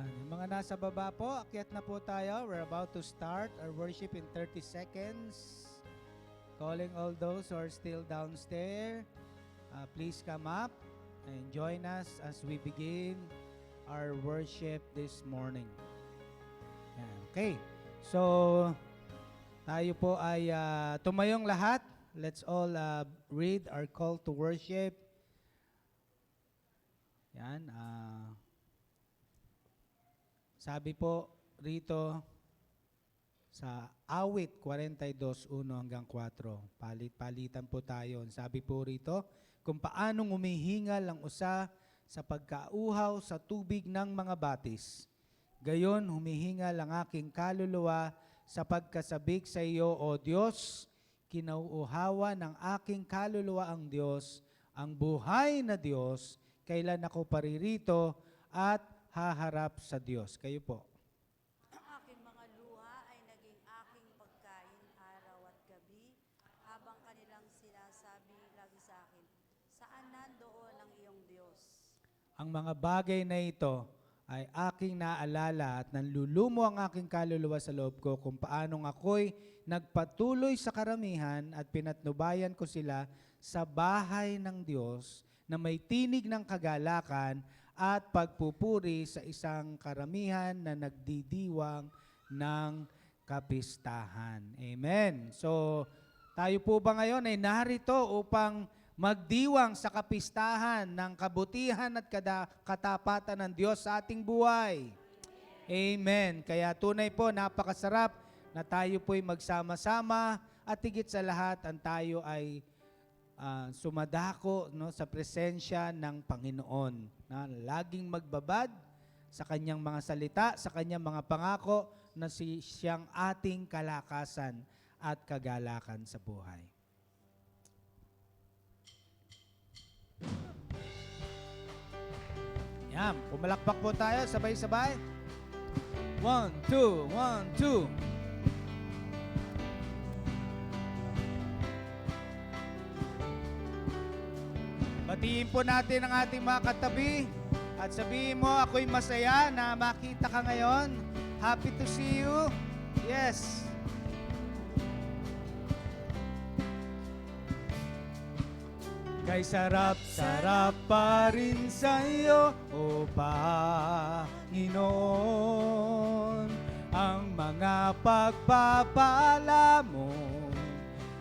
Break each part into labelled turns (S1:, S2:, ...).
S1: Yan. Yung mga nasa baba po, akyat na po tayo. We're about to start our worship in 30 seconds. Calling all those who are still downstairs, please come up and join us as we begin our worship this morning. Yan. Okay, so tayo po ay tumayong lahat. Let's all read our call to worship. Yan. Sabi po rito sa awit 42:1 hanggang 4. Palit-palitan po tayo. Sabi po rito, kung paanong umihingal ang usa sa pagkauhaw sa tubig ng mga batis. Gayon humihingal ang aking kaluluwa sa pagkasabik sa iyo, O Diyos. Kinauuhawa ng aking kaluluwa ang Diyos, ang buhay na Diyos. Kailan ako paririto at haharap sa Diyos. Kayo po.
S2: Ang aking mga luha ay naging aking pagkain araw at gabi, habang kanilang sinasabi lagi sa akin, saan nandoon ang iyong Diyos?
S1: Ang mga bagay na ito ay aking naalala at nanlulumo ang aking kaluluwa sa loob ko kung paanong ako'y nagpatuloy sa karamihan at pinatnubayan ko sila sa bahay ng Diyos na may tinig ng kagalakan at pagpupuri sa isang karamihan na nagdidiwang ng kapistahan. Amen. So, tayo po ba ngayon ay narito upang magdiwang sa kapistahan ng kabutihan at katapatan ng Diyos sa ating buhay? Amen. Kaya tunay po, napakasarap na tayo po'y magsama-sama at higit sa lahat, ang tayo ay sumadako sa presensya ng Panginoon na laging magbabad sa kanyang mga salita, sa kanyang mga pangako na siyang ating kalakasan at kagalakan sa buhay. Yan, pumalakpak po tayo, sabay-sabay. 1, 2, 1, 2. Batiin po natin ang ating mga katabi at sabihin mo, ako'y masaya na makita ka ngayon. Happy to see you. Yes. Kay sarap-sarap pa rin sa'yo, O Panginoon, ang mga pagpapala mo.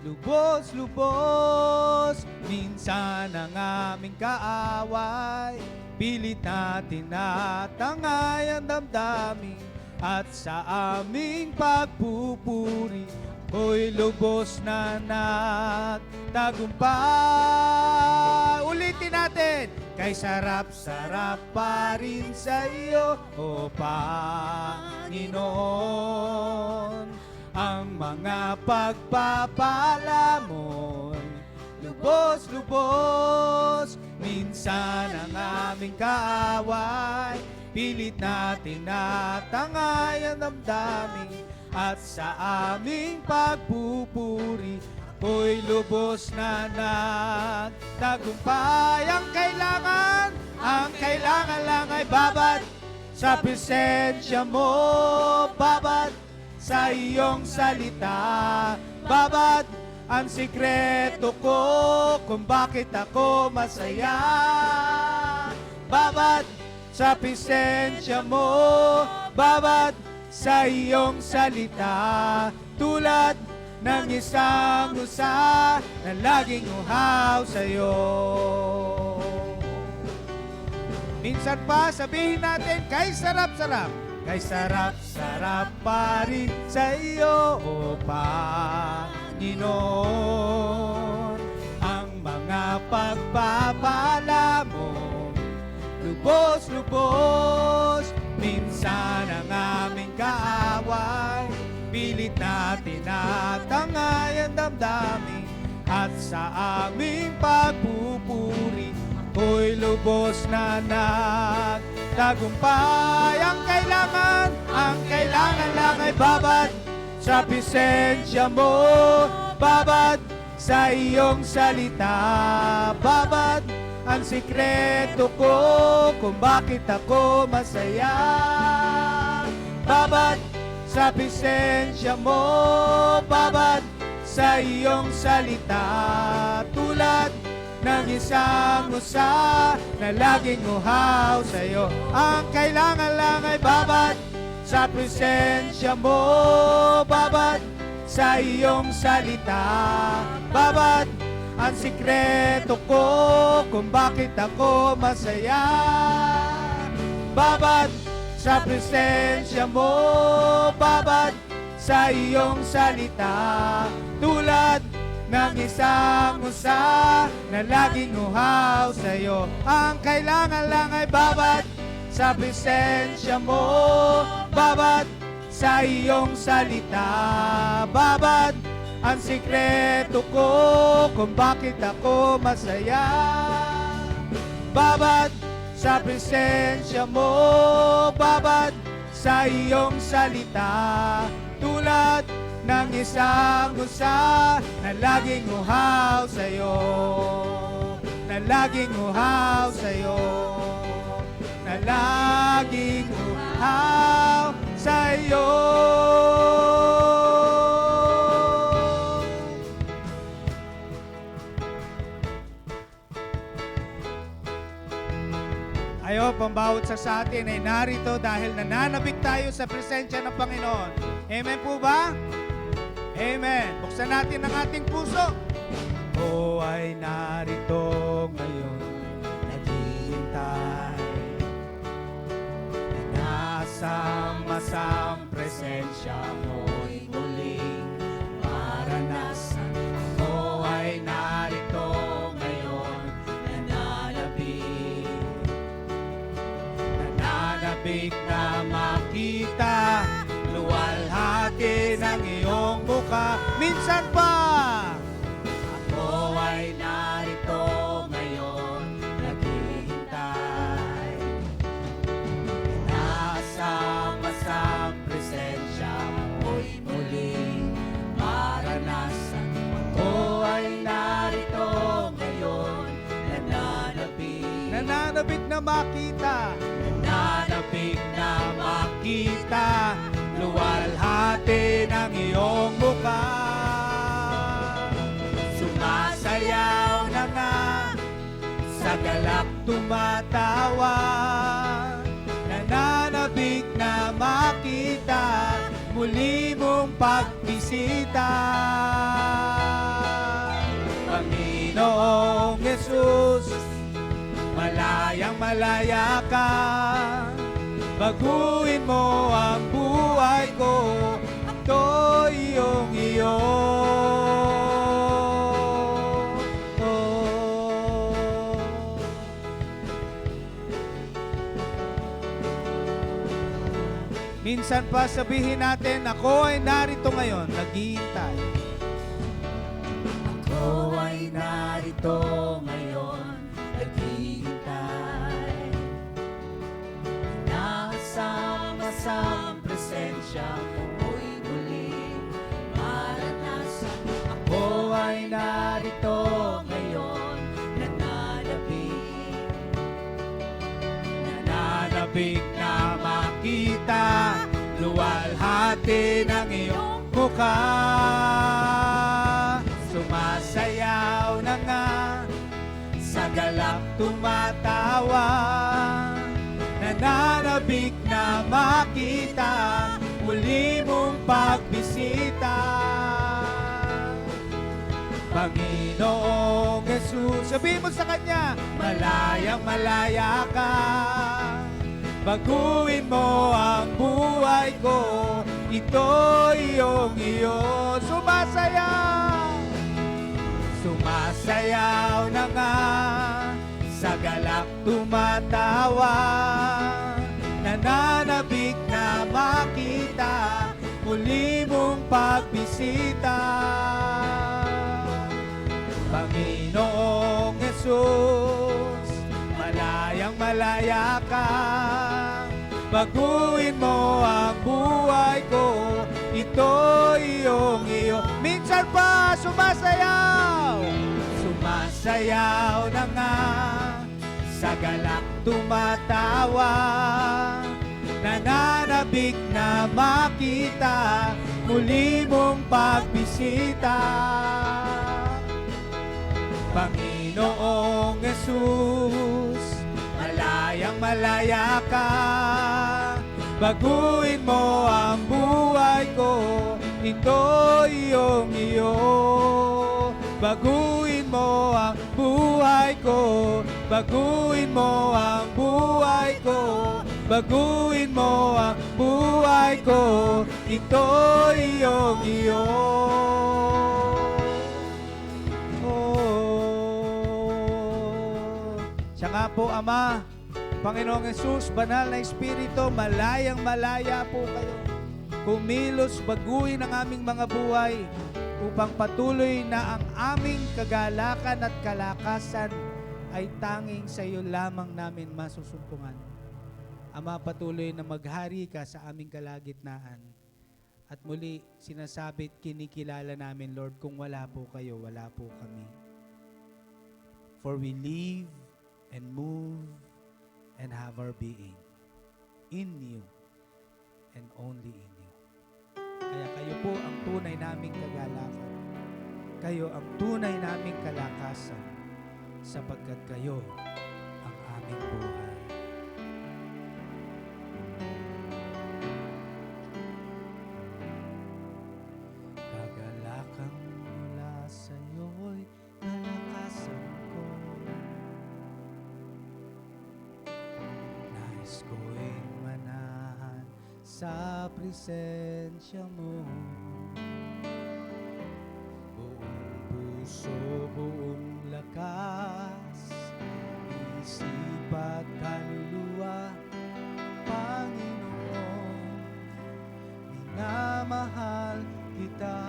S1: Lubos-lubos, minsan ang aming kaaway, pilit natin natangay ang damdamin, at sa aming pagpupuri, ko'y lubos na nagtagumpay. Ulitin natin, kay sarap-sarap pa rin sa iyo, O Panginoon, ang mga pagpapala mo'y lubos-lubos, minsan ang aming kaaway, pilit natin natangay ang damdamin, at sa aming pagpupuri, ko'y lubos na nagtagumpay. Ang kailangan lang ay babad sa presensya mo, babad sa iyong salita, babad ang sikreto ko kung bakit ako masaya, babad sa presensya mo, babad sa iyong salita, tulad ng isang usa na laging uhaw sa iyo. Minsan pa sabihin natin, kay sarap-sarap, kay sarap-sarap pa rin sa iyo, O Panginoon, ang mga pagpapala mo. Lubos-lubos, minsan ang aming kaaway, pilit natin natangay ang damdamin, at sa aming pagpupuri, ko'y lubos na nagtagumpay. Ang kailangan lang ay babad sa presensya mo, babad sa iyong salita, babad ang sikreto ko kung bakit ako masaya. Babad sa presensya mo, babad sa iyong salita, tulad ng isang usa na laging uhaw sa iyo. Ang kailangan lang ay babad sa presensya mo, babad sa iyong salita, babad ang sikreto ko kung bakit ako masaya. Babad sa presensya mo, babad sa iyong salita, tulad ng isang usa na laging uhaw sa iyo. Ang kailangan lang ay babad sa presensya mo, babad sa iyong salita, babad ang sikreto ko kung bakit ako masaya. Babad sa presensya mo, babad sa iyong salita, tulad ng isang usa na laging uhaw sa iyo, na laging uhaw sa iyo, na laging uhaw sa iyo. Ayo, pambawat sa atin ay narito dahil nananabik tayo sa presensya ng Panginoon. Amen po ba? Amen. Buksan natin ang ating puso. Ako ay narito ngayon, naghihintay. Inasam-asam presensya mo'y muling maranasan. Ako ay narito ngayon, nananabik. Nananabik na makita, luwalhati ng iyong mukha. Minsan pa, ako ay narito ngayon, naghihintay. Inasam-asam presensya mo'y muling maranasan. Ako ay narito ngayon, nananabik. Nananabik na makita, nananabik na makita, luwalhati ng iyong mukha. Sumasayaw na nga, sa galak tumatawa, nananabik na makita, muli mong pagbisita. Panginoong Jesus, malayang malaya ka, baguhin mo ang buhay ko, ito iyong iyo. Minsan pa sabihin natin, ako ay narito ngayon, naghihintay. Ako ay narito ngayon, naghihintay. Nasama-sam presensya mo'y muling maranasan. Ako ay narito ngayon, nananabik. Nananabik na makita, luwalhati ng iyong mukha. Sumasayaw na nga, sa galak tumatawa, nananabik na makita, muli mong pagbisita. Panginoong Jesus, sabihin mo sa Kanya, malayang malaya ka, baguhin mo ang buhay ko, ito iyong iyo. Sumasayaw, sumasayaw na nga, sa galak tumatawa, nananabik na makita, muli mong pagbisita. Panginoong Jesus, malayang malaya ka, baguhin mo ang buhay ko, ito iyong iyo. Minsan pa sumasayaw, sumasayaw na nga, sa galak tumatawa, nananabik na makita muli mong pagbisita. Panginoong Yesus, malayang malaya ka, baguhin mo ang buhay ko, ito iyong iyo. Baguhin mo ang buhay ko, baguhin mo ang buhay ko, baguhin mo ang buhay ko, ito iyong iyo. Oh. Siya nga po, Ama, Panginoong Yesus, banal na Espiritu, malayang malaya po kayo. Kumilos, baguhin ang aming mga buhay upang patuloy na ang aming kagalakan at kalakasan ay tanging sa iyo lamang namin masusumpungan. Ama, patuloy na maghari ka sa aming kalagitnaan. At muli, sinasabit, kinikilala namin, Lord, kung wala po kayo, wala po kami. For we live and move and have our being in you and only in you. Kaya kayo po ang tunay naming kagalakan. Kayo ang tunay naming kalakasan sapagkat kayo ang aming buhay. Kagalakan mula sa'yo'y kalakasan ko. Nais ko'y manahan sa presensya mo. Buong puso, buong lakas, isip at kaluluwa, Panginoon, minamahal kita.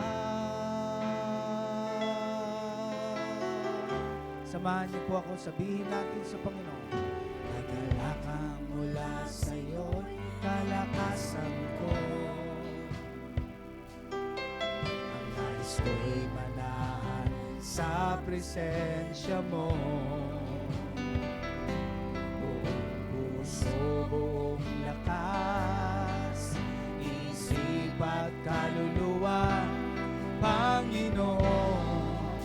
S1: Samahan niyo po ako, sabihin natin sa Panginoon. Kagalakang mula sa'yo'y kalakasan ko. Ang nais ko'y manahan sa presensya mo. Buong puso, buong lakas, isip at kaluluwa, Panginoon,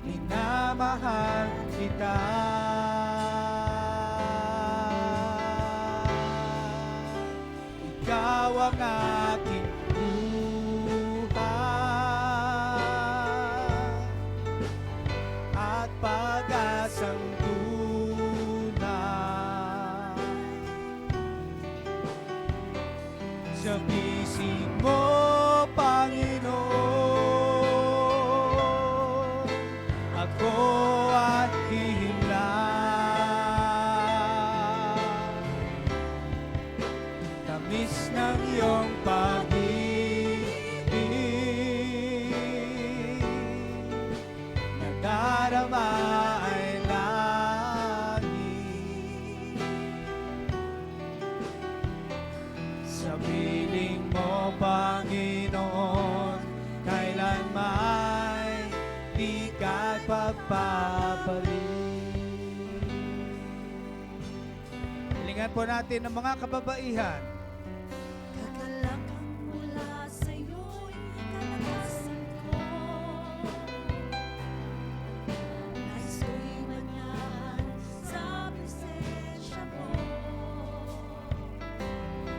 S1: minamahal kita. Ikaw ang aking buhay at pag-asang tunay. Sa pising mo, Panginoon, ako at hihimlang. Tamis ng iyong pag-ibig, nadarama ay langit. Sa piling mo, Panginoon, kailanman di ka pagpapalik. Hilingan po natin ang mga kababaihan.
S2: Kagalakang mula sa'yo'y kalakasan ko. Nais ko'y manahan sa presensya mo.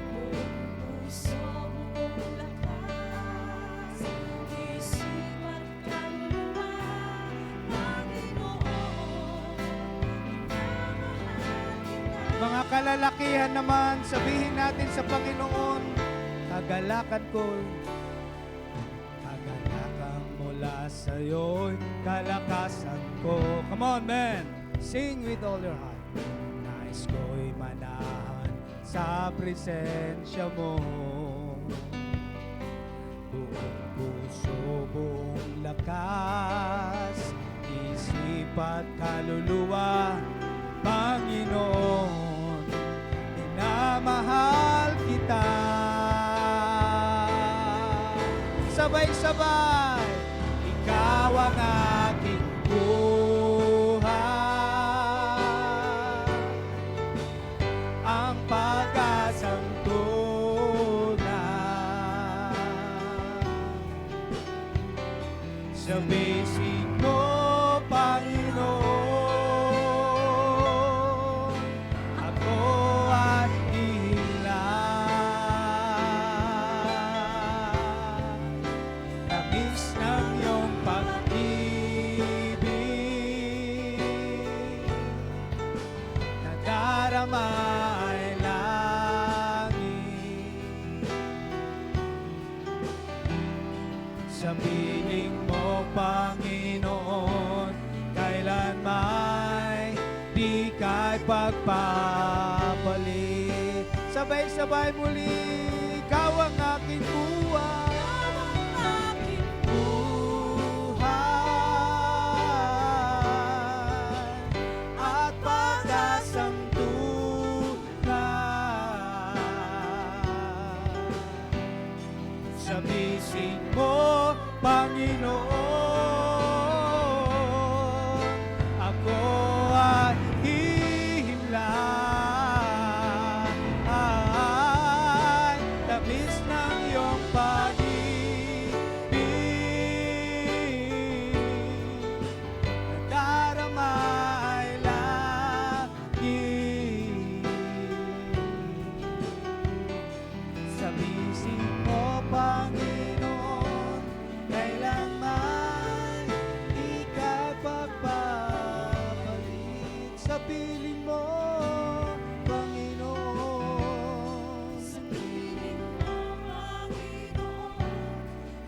S2: Buong puso, buong lakas, isip at kaluluwa, Panginoon, minamahal kita.
S1: Mga kalalakihan naman, sabihin natin sa Panginoon, kagalakan ko. Kagalakan mula sa'yo'y kalakasan ko. Come on, man! Sing with all your heart. Nais ko'y manahan sa presensya mo. Buong puso, buong lakas, isip at kaluluwa, Panginoon, minamahal kita. Sabay-sabay, ikaw ang aking buhay sa piling mo, Panginoon, kailanman di ka'y pagpapalit. Sabay-sabay muli, ikaw ang aking buhay. At pag-asang tunay. Sa bisig mo, Panginoon, ako ay hihimlay. Tamis ng iyong pag-ibig, nadarama ay langit. Sa bisig mo, Panginoon, kailanman di ka pagpapalit. Sa piling mo, Panginoon, sa piling mo, Panginoon,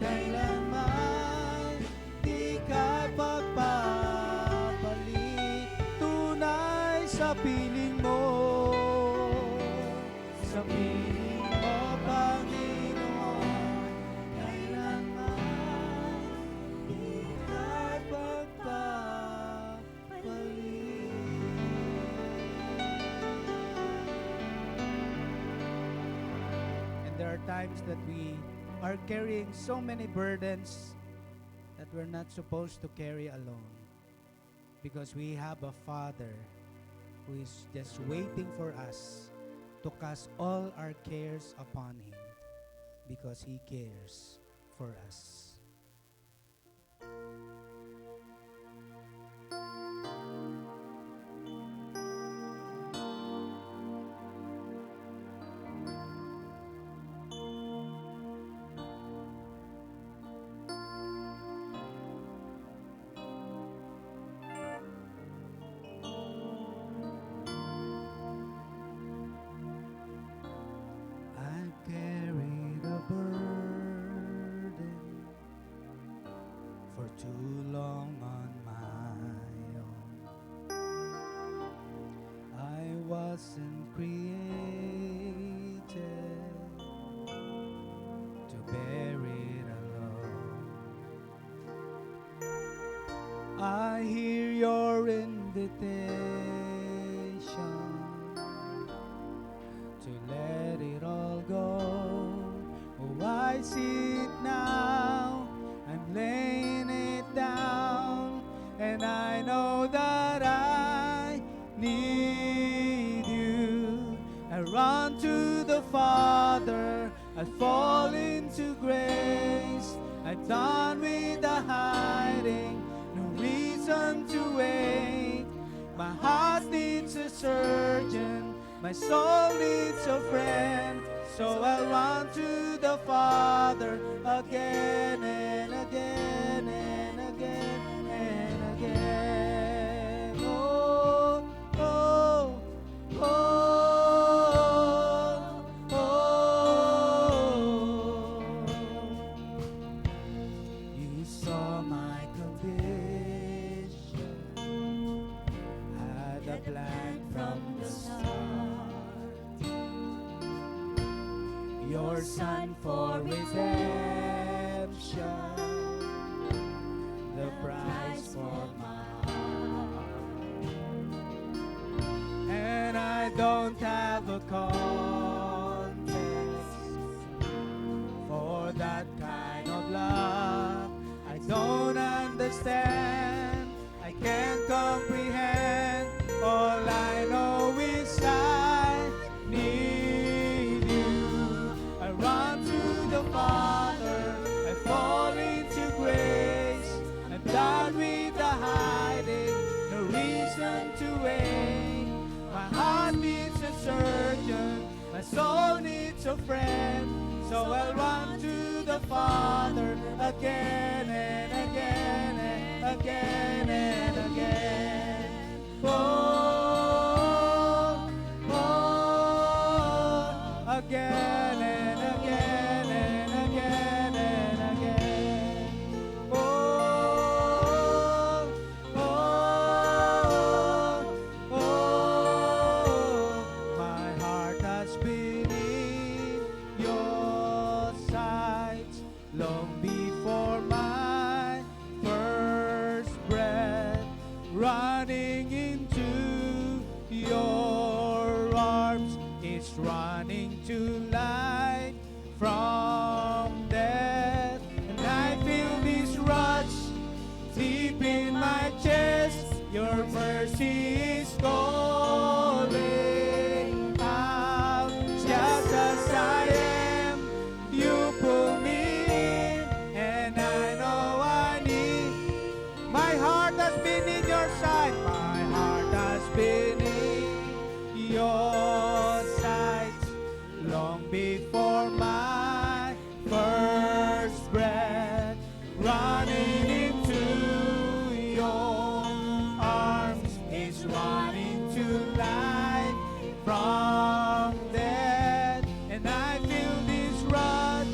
S1: kailanman di ka pagpapalit. Tunay sa piling mo, sa piling mo, Panginoon, kailanman di ka pagpapalit. And there are times that we are carrying so many burdens that we're not supposed to carry alone, because we have a Father who is just waiting for us to cast all our cares upon Him, because He cares for us. I carried a burden for too long on my own. I wasn't created to bear it alone. I hear your invitation to let it all go. Oh, I see it now. I'm laying it down, and I know that I need you. I run to the Father, I fall into grace. I'm done with the hiding, no reason to wait. My heart needs a surgeon, my soul needs a friend, so I'll run to the Father again and again and again and again. Oh, oh, oh, oh. You saw my condition, had a plan from the start. Your Son for redemption, the price for my heart. And I don't have a context for that kind of love. I don't understand, I can't comprehend. All I know is I need you. I run to the Father, I fall into grace. I'm done with the hiding, no reason to wait. My heart needs a surgeon, my soul needs a friend, so I'll run to the Father again and again and again and again. Oh, oh, again and again and again and again. arms is running to life from death. And I feel this rush deep in my chest. Your mercy is calling out. Just as I am, you pull me in, and I know I need. My heart has been in your sight. My heart has been in your sight long before my first breath. Running into your arms is running to life from death. And I feel this rush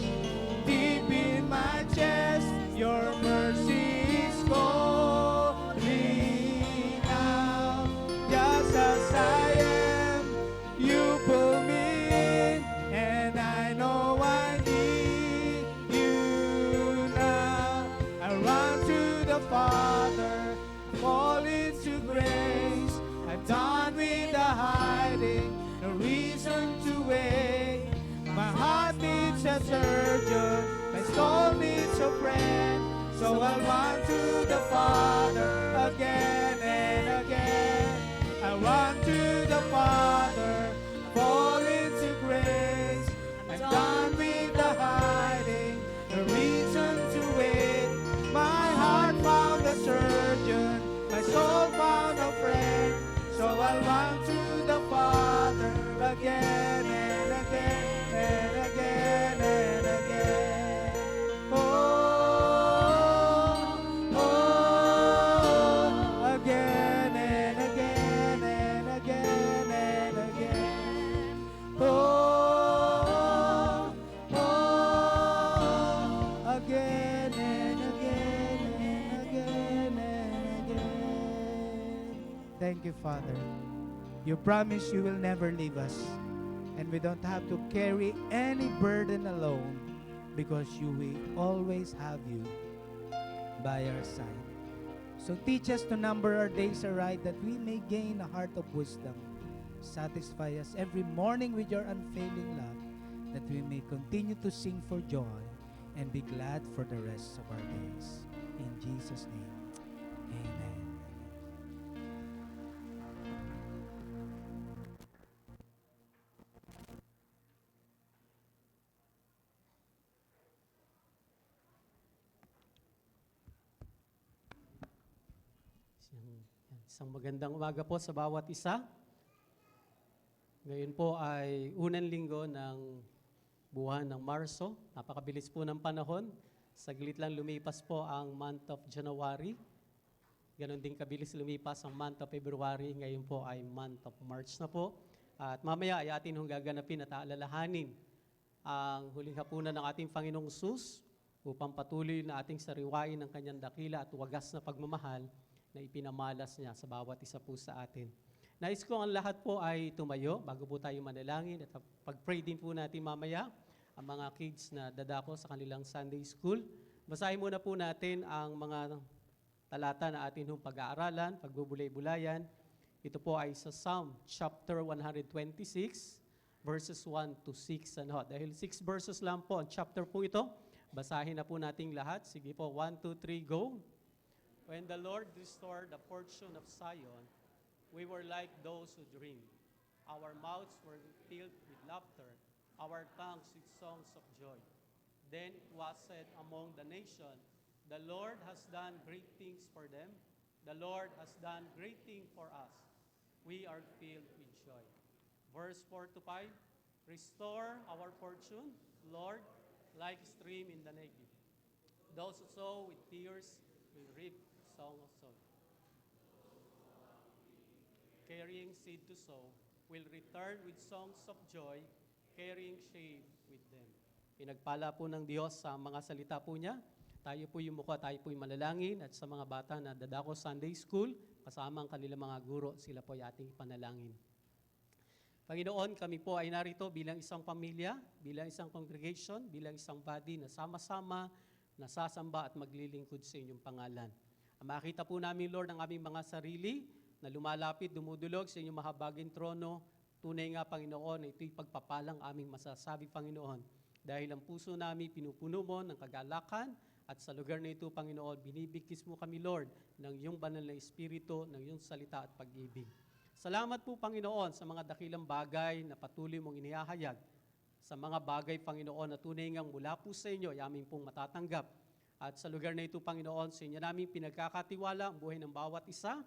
S1: deep in my chest. Your mercy is calling out. Just as I am, you pull me in, and I know I need you now. I run to the Father, fall into grace. I'm done with the hiding, no reason to wait. My heart needs a surgeon, my soul needs a friend. So I'll run to the Father again and again. I run to the Father, fall into grace. I'm done with the hiding, no reason to wait. My heart found a surgeon, my soul found a friend. So I'll run to the Father again and again and again and again. Again and again and again and again. Again and again and again and again. Thank you, Father. You promise you will never leave us, and we don't have to carry any burden alone because you will always have you by our side. So teach us to number our days aright that we may gain a heart of wisdom. Satisfy us every morning with your unfailing love, that we may continue to sing for joy and be glad for the rest of our days. In Jesus' name, amen.
S3: Isang magandang umaga po sa bawat isa. Ngayon po ay unang linggo ng buwan ng Marso. Napakabilis po ng panahon. Saglit lang lumipas po ang month of January. Ganon din kabilis lumipas ang month of February. Ngayon po ay month of March na po. At mamaya ay atin hong gaganapin at aalalahanin ang huling hapunan ng ating Panginoong Sus upang patuloy na ating sariwain ang kanyang dakila at wagas na pagmamahal na ipinamalas niya sa bawat isa po sa atin. Nais ko ang lahat po ay tumayo bago po tayo manalangin at pag-pray din po natin mamaya ang mga kids na dadako sa kanilang Sunday School. Basahin muna po natin ang mga talata na atin hong pag-aaralan, pagbubulay-bulayan. Ito po ay sa Psalm chapter 126, verses 1 to 6. Dahil 6 verses lang po ang chapter po ito, basahin na po nating lahat. Sige po, 1, 2, 3, go! When the Lord restored the fortune of Zion, we were like those who dream. Our mouths were filled with laughter, our tongues with songs of joy. Then it was said among the nation, the Lord has done great things for them. The Lord has done great things for us. We are filled with joy. Verse 4 to 5, restore our fortune, Lord, like a stream in the Negev. Those who sow with tears will reap song of song. Carrying seed to sow will return with songs of joy, carrying shade with them. Pinagpala po ng Diyos sa mga salita po niya. Tayo po yung mukha, tayo po yung manalangin at sa mga bata na dadako Sunday School, kasama ang kanilang mga guro, sila po ay ating panalangin. Panginoon, kami po ay narito bilang isang pamilya, bilang isang congregation, bilang isang body na sama-sama, nasasamba at maglilingkod sa inyong pangalan. Makita po namin, Lord, ang aming mga sarili na lumalapit, dumudulog sa inyong mahabaging trono Tunay nga, Panginoon, na ito'y pagpapalang aming masasabi, Panginoon. Dahil ang puso namin pinupuno mo ng kagalakan at sa lugar na ito, Panginoon, binibigkis mo kami, Lord, ng iyong banal na Espiritu, ng iyong salita at pag-ibig. Salamat po, Panginoon, sa mga dakilang bagay na patuloy mong inihahayag. Sa mga bagay, Panginoon, na tunay ngang mula po sa inyo, ay aming pong matatanggap. At sa lugar na ito, Panginoon, sa inyo namin pinagkakatiwala ang buhay ng bawat isa.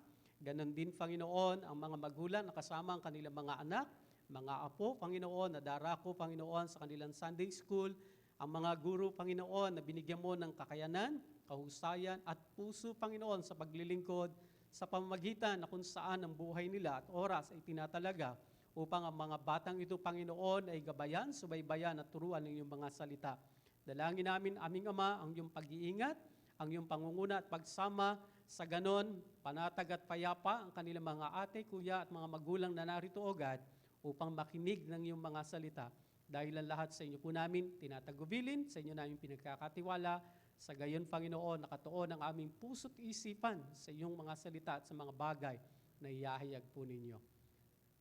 S3: Ganon din, Panginoon, ang mga magulang na kasama ang kanilang mga anak, mga apo, Panginoon, na darako, Panginoon, sa kanilang Sunday school, ang mga guro, Panginoon, na binigyan mo ng kakayanan, kahusayan, at puso, Panginoon, sa paglilingkod, sa pamamagitan na kung saan ang buhay nila at oras ay tinatalaga upang ang mga batang ito, Panginoon, ay gabayan, subaybayan at turuan ng iyong mga salita. Dalangin namin, aming Ama, ang iyong pag-iingat, ang iyong pangunguna at pagsama. Sa ganon, panatag at payapa ang kanilang mga ate, kuya at mga magulang na narito agad upang makinig ng iyong mga salita. Dahil ang lahat sa inyo po namin tinatagubilin, sa inyo namin pinagkakatiwala. Sa gayon, Panginoon, nakatuon ang aming puso't isipan sa iyong mga salita at sa mga bagay na iyahayag po ninyo.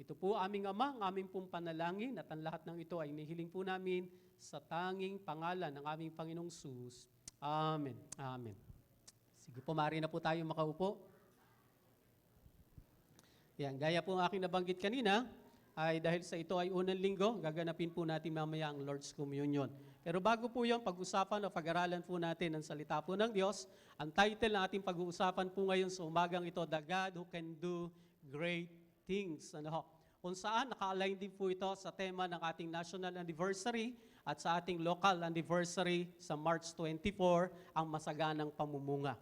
S3: Ito po aming Ama, ang aming pong panalangin at ang lahat ng ito ay inihiling po namin sa tanging pangalan ng aming Panginoong Sus. Amen. Amen. Sige po, maaari na po tayo makaupo. Yan, gaya po ang aking nabanggit kanina, ay dahil sa ito ay unang linggo, gaganapin po natin mamaya ang Lord's Communion. Pero bago po yung pag-usapan o pag-aralan po natin ang salita po ng Diyos, ang title ng ating pag-uusapan po ngayon sa umagang ito, The God Who Can Do Great Things. Kung saan naka-align din po ito sa tema ng ating national anniversary at sa ating local anniversary sa March 24, ang masaganang pamumunga.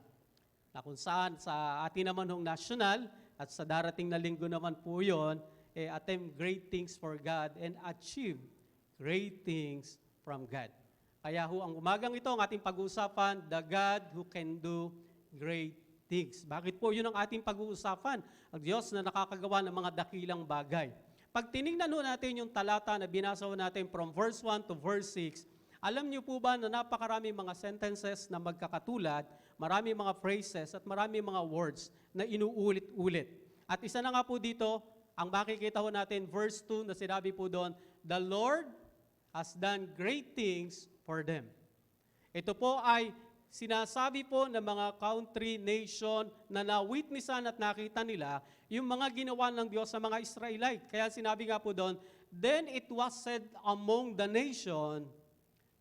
S3: Na kung saan sa ating naman hong national at sa darating na linggo naman po yun, attempt great things for God and achieve great things from God. Kaya ho, ang umagang ito, ang ating pag-uusapan, the God who can do great things. Bakit po yun ang ating pag-uusapan? Ang Diyos na nakakagawa ng mga dakilang bagay. Pag tinignan ho natin yung talata na binasa ho natin from verse 1 to verse 6, alam niyo po ba na napakarami mga sentences na magkakatulad, marami mga phrases at marami mga words na inuulit-ulit. At isa na nga po dito, ang makikita ho natin, verse 2 na sinabi po doon, the Lord has done great things for them. Ito po ay sinasabi po ng mga country, nation na na-witnessan at nakita nila yung mga ginawa ng Diyos sa mga Israelite. Kaya sinabi nga po doon, then it was said among the nation,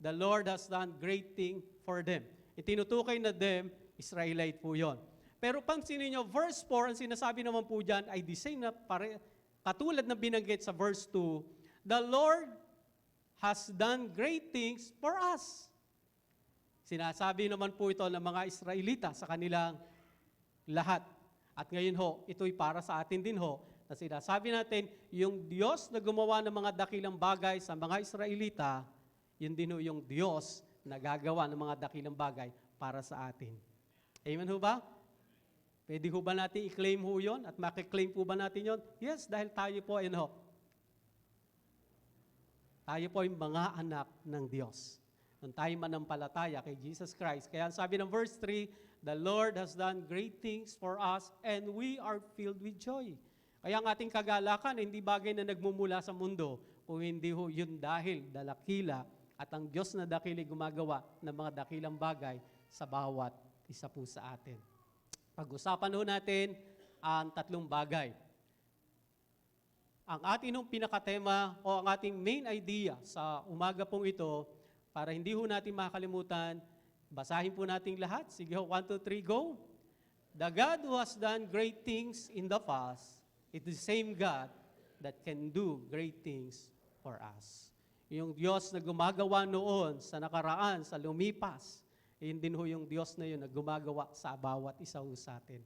S3: the Lord has done great thing for them. Itinutukoy na them, Israelite po yon. Pero pansinin nyo, verse 4, ang sinasabi naman po dyan ay the same na katulad na binanggit sa verse 2, the Lord has done great things for us. Sinasabi naman po ito ng mga Israelita sa kanilang lahat. At ngayon ho, ito'y para sa atin din ho, na sinasabi natin, yung Diyos na gumawa ng mga dakilang bagay sa mga Israelita, yun din ho yung Diyos na gagawa ng mga dakilang bagay para sa atin. Amen ho ba? Pwede ho ba natin i-claim ho yun? At makiklaim po ba natin yun? Yes, dahil tayo po, ayun ho. Tayo po ay mga anak ng Diyos. Nung tayo manampalataya kay Jesus Christ. Kaya sabi ng verse 3, the Lord has done great things for us and we are filled with joy. Kaya ang ating kagalakan, hindi bagay na nagmumula sa mundo, kung hindi ho yun dahil dalakila at ang Diyos na dakili gumagawa ng mga dakilang bagay sa bawat isa po sa atin. Pag-usapan ho natin ang tatlong bagay. Ang ating pinakatema o ang ating main idea sa umaga pong ito, para hindi ho natin makalimutan, basahin po natin lahat. Sige ho, 1, 2, 3, go. The God who has done great things in the past, it is the same God that can do great things for us. Yung Diyos na gumagawa noon sa nakaraan, sa lumipas, yun din ho yung Diyos na yun na gumagawa sa bawat isa ho sa atin.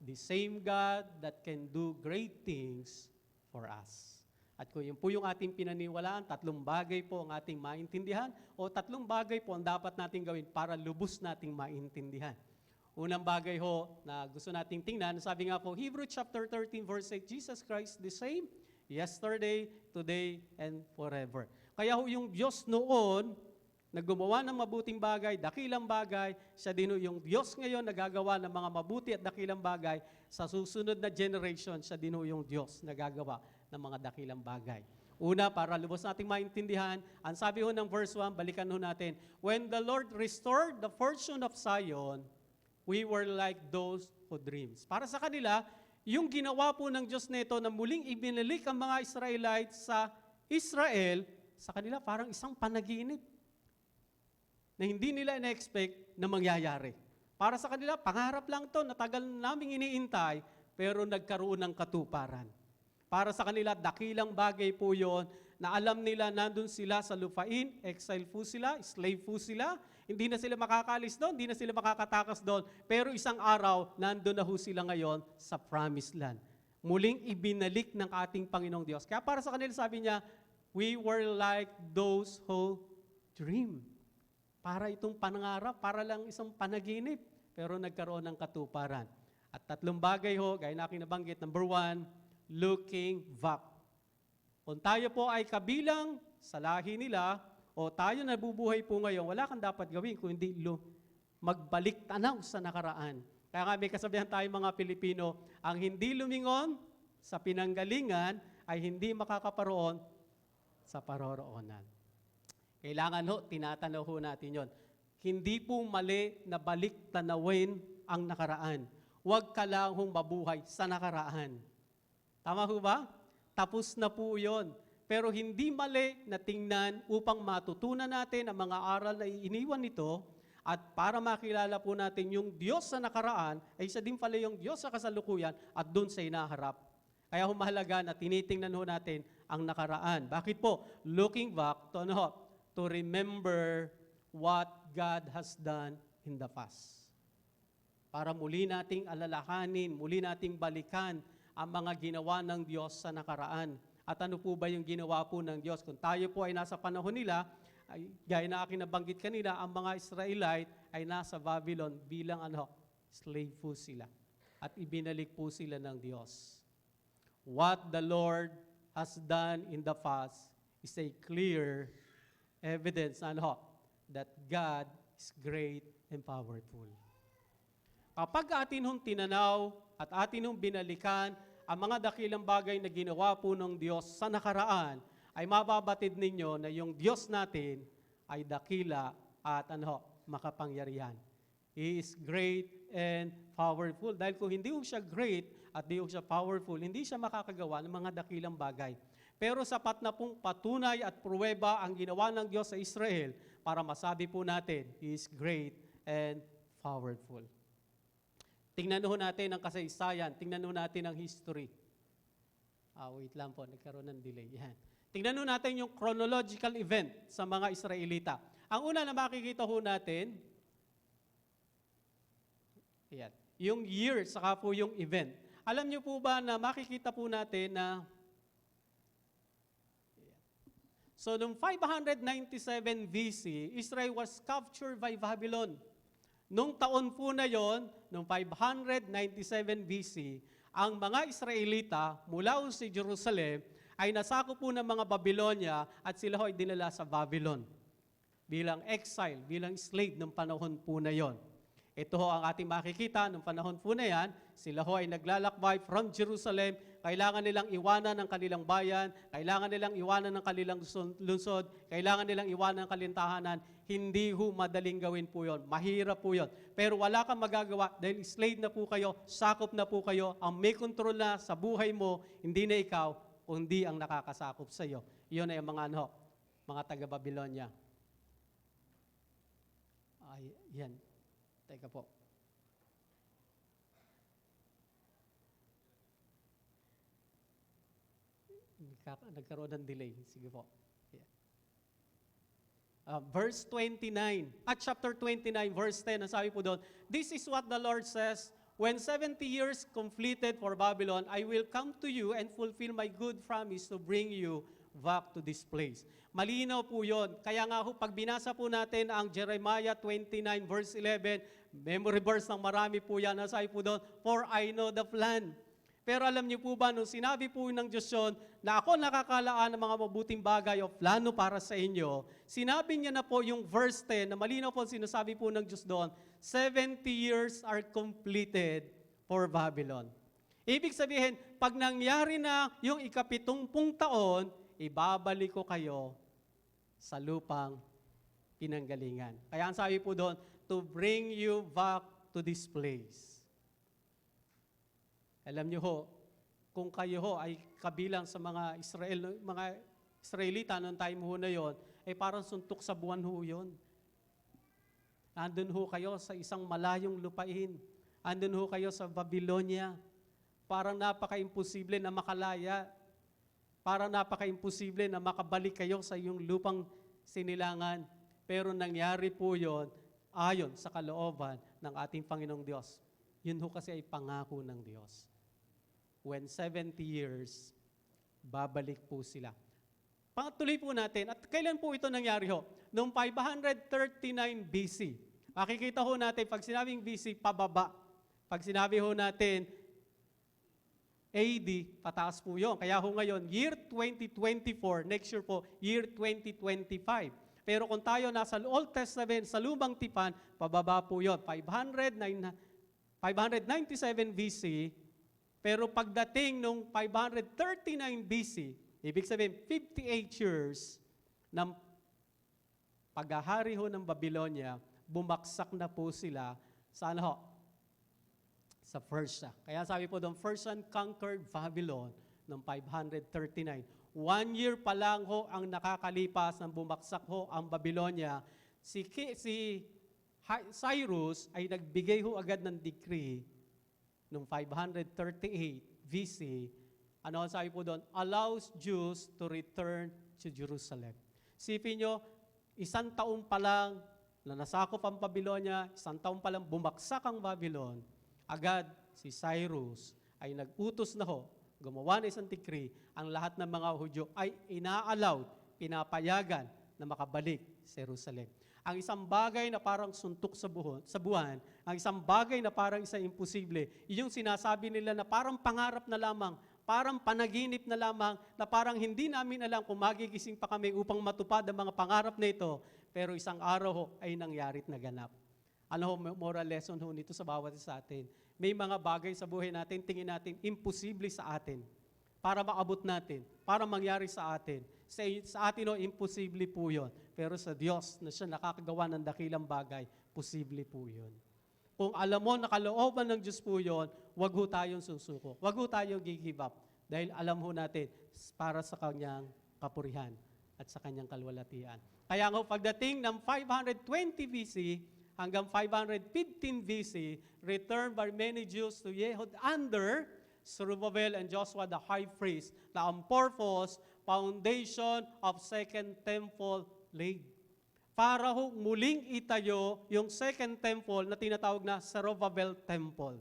S3: The same God that can do great things for us. At kung yun po yung ating pinaniwalaan, tatlong bagay po ang ating maintindihan o tatlong bagay po ang dapat nating gawin para lubos nating maintindihan. Unang bagay ho na gusto nating tingnan, sabi nga po, Hebrews chapter 13 verse 8, Jesus Christ the same, yesterday, today, and forever. Kaya ho yung Diyos noon na gumawa ng mabuting bagay, dakilang bagay. Siya din ho yung Diyos ngayon na gagawa ng mga mabuti at dakilang bagay. Sa susunod na generation, siya din ho yung Diyos na gagawa ng mga dakilang bagay. Una, para lubos nating maintindihan, ang sabi ho ng verse 1, balikan ho natin, when the Lord restored the fortune of Zion, we were like those who dreams. Para sa kanila, yung ginawa po ng Diyos nito na muling ibinalik ang mga Israelites sa Israel, sa kanila parang isang panaginip na hindi nila ina-expect na mangyayari. Para sa kanila, pangarap lang to, natagal naming iniintay, pero nagkaroon ng katuparan. Para sa kanila, dakilang bagay po yon na alam nila nandun sila sa lupain, exile po sila, slave po sila, hindi na sila makakalis doon, hindi na sila makakatakas doon, pero isang araw, nandun na ho sila ngayon sa promised land. Muling ibinalik ng ating Panginoong Diyos. Kaya para sa kanila, sabi niya, we were like those who dream. Para itong pangarap, para lang isang panaginip, pero nagkaroon ng katuparan. At tatlong bagay ho, gaya na aking nabanggit. Number 1, looking back. Kung tayo po ay kabilang sa lahi nila, o tayo nabubuhay po ngayon, wala kang dapat gawin kung hindi magbalik tanaw sa nakaraan. Kaya nga may kasabihan tayo mga Pilipino, ang hindi lumingon sa pinanggalingan ay hindi makakaparoon sa paroroonan. Kailangan ho, tinatanaw ho natin yon. Hindi po mali na balik tanawin ang nakaraan. Huwag ka lang hong mabuhay sa nakaraan. Tama ho ba? Tapos na po yon. Pero hindi mali na tingnan upang matutunan natin ang mga aral na iniwan nito at para makilala po natin yung Diyos sa nakaraan ay isa din pala yung Diyos sa kasalukuyan at doon sa inaharap. Kaya humahalaga na tinitingnan ho natin ang nakaraan. Bakit po? Looking back to ano? To remember what God has done in the past. Para muli nating alalahanin, muli nating balikan ang mga ginawa ng Diyos sa nakaraan. At ano po ba yung ginawa po ng Diyos? Kung tayo po ay nasa panahon nila, ay, gaya na aking nabanggit kanina, ang mga Israelite ay nasa Babylon bilang slave po sila. At ibinalik po sila ng Diyos. What the Lord has done in the past is a clear evidence that God is great and powerful. Kapag atin hong tinanaw at atin hong binalikan ang mga dakilang bagay na ginawa po ng Diyos sa nakaraan, ay mababatid ninyo na yung Diyos natin ay dakila at makapangyarihan. He is great and powerful. Dahil kung hindi ho siya great at hindi ho siya powerful, hindi siya makakagawa ng mga dakilang bagay. Pero sapat na pong patunay at pruweba ang ginawa ng Diyos sa Israel para masabi po natin, He is great and powerful. Tingnan ho natin ang kasaysayan, tingnan ho natin ang history. Wait lang po, nagkaroon ng delay. Yan. Tingnan ho natin yung chronological event sa mga Israelita. Ang una na makikita ho natin, yan, yung year, saka po yung event. Alam niyo po ba na makikita po natin na so, noong 597 BC, Israel was captured by Babylon. Noong taon po na yon, noong 597 BC, ang mga Israelita mula sa Jerusalem ay nasakop po ng mga Babylonia at sila ay dinala sa Babylon bilang exile, bilang slave ng panahon po na yon. Ito ho ang ating makikita noong panahon po na yan, sila ho ay naglalakbay from Jerusalem, kailangan nilang iwanan ang kanilang bayan, kailangan nilang iwanan ang kanilang lungsod, kailangan nilang iwanan ang kanilang tahanan. Hindi ho madaling gawin po yon, mahirap po yon. Pero wala kang magagawa dahil slave na po kayo, sakop na po kayo, ang may kontrol na sa buhay mo, hindi na ikaw, kundi ang nakakasakop sa iyo. Iyon ay mga mga taga-Babylonia. Ay, yan. Teka po. Nagkaroon ng delay. Sige po. Yeah. Verse 29. At chapter 29, verse 10, ang sabi po doon, this is what the Lord says, when 70 years completed for Babylon, I will come to you and fulfill my good promise to bring you back to this place. Malinaw po yun. Kaya nga ho, pag binasa po natin ang Jeremiah 29 verse 11, memory verse ng marami po yan, nasabi po doon, for I know the plan. Pero alam niyo po ba, nung sinabi po ng Diyos yun, na ako nakakalaan ng mga mabuting bagay o plano para sa inyo, sinabi niya na po yung verse 10, na malinaw po sinasabi po ng Diyos doon, 70 years are completed for Babylon. Ibig sabihin, pag nangyari na yung ika-70 taon, ibabalik ko kayo sa lupang pinanggalingan. Kaya ang sabi po doon, to bring you back to this place. Alam niyo ho, kung kayo ho ay kabilang sa mga Israelita noong time ho na yon, ay parang suntok sa buwan ho yun. Andun ho kayo sa isang malayong lupain. Andun ho kayo sa Babylonia. Parang napaka-imposible na makalaya. Parang napaka-imposible na makabalik kayo sa iyong lupang sinilangan. Pero nangyari po yon ayon sa kalooban ng ating Panginoong Diyos. Yun ho kasi ay pangako ng Diyos. When 70 years, babalik po sila. Patuloy po natin, at kailan po ito nangyari ho? Noong 539 BC. Makikita ho natin, pag sinabing BC, pababa. Pag sinabi ho natin, AD, pataas po yun. Kaya ho ngayon, year 2024, next year po, year 2025. Pero kung tayo nasa Old Testament, sa Lumang Tipan, pababa po yun. 597 BC, pero pagdating nung 539 BC, ibig sabihin 58 years ng paghahari ho ng Babylonia, bumaksak na po sila sa ano ho? Sa Persia. Kaya sabi po doon, Persian conquered Babylon noong 539. 1 year pa lang ho ang nakakalipas ng bumaksak ho ang Babylonia. Si Cyrus ay nagbigay ho agad ng decree noong 538 BC. Ano ang sabi po doon? Allows Jews to return to Jerusalem. Sipin nyo, 1 taon pa lang na nasakop ang Babylonia, 1 taon pa lang bumaksak ang Babylon, agad si Cyrus ay nag-utos na ho, gumawa na isang decree, ang lahat ng mga Hudyo ay ina-allowed, pinapayagan na makabalik sa Jerusalem. Ang isang bagay na parang suntok sa buwan, ang isang bagay na parang isang imposible, yung sinasabi nila na parang pangarap na lamang, parang panaginip na lamang, na parang hindi namin alam kung magigising pa kami upang matupad ang mga pangarap na ito, pero isang araw ho ay nangyari't naganap. Ano ho, moral lesson ho nito sa bawat isa sa atin. May mga bagay sa buhay natin, tingin natin imposible sa atin, para maabot natin, para mangyari sa atin. Sa atin ho, imposible po yun. Pero sa Diyos na siya nakakagawa ng dakilang bagay, posible po yun. Kung alam mo, nakalooban ng Diyos po yun, wag ho tayong susuko. Wag ho tayong give up. Dahil alam ho natin, para sa kanyang kapurihan at sa kanyang kalwalatian. Kaya nga pagdating ng 520 BC hanggang 515 BC, returned by many Jews to Yehud under Zerubbabel and Joshua the high priest, na ang purpose, foundation of second temple laid. Para ho muling itayo yung second temple na tinatawag na Zerubbabel Temple.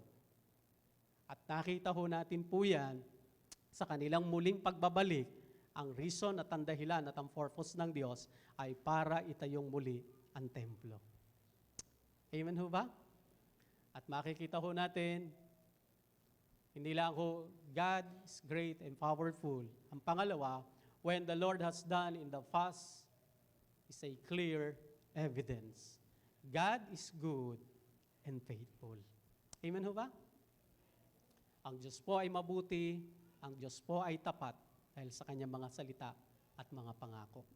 S3: At nakita ho natin po yan sa kanilang muling pagbabalik, ang reason at ang dahilan at ang purpose ng Diyos ay para itayong muli ang templo. Amen ho ba? At makikita ho natin, hindi lang ho, God is great and powerful. Ang pangalawa, when the Lord has done in the past, is a clear evidence. God is good and faithful. Amen ho ba? Ang Diyos po ay mabuti, ang Diyos po ay tapat dahil sa kanyang mga salita at mga pangako.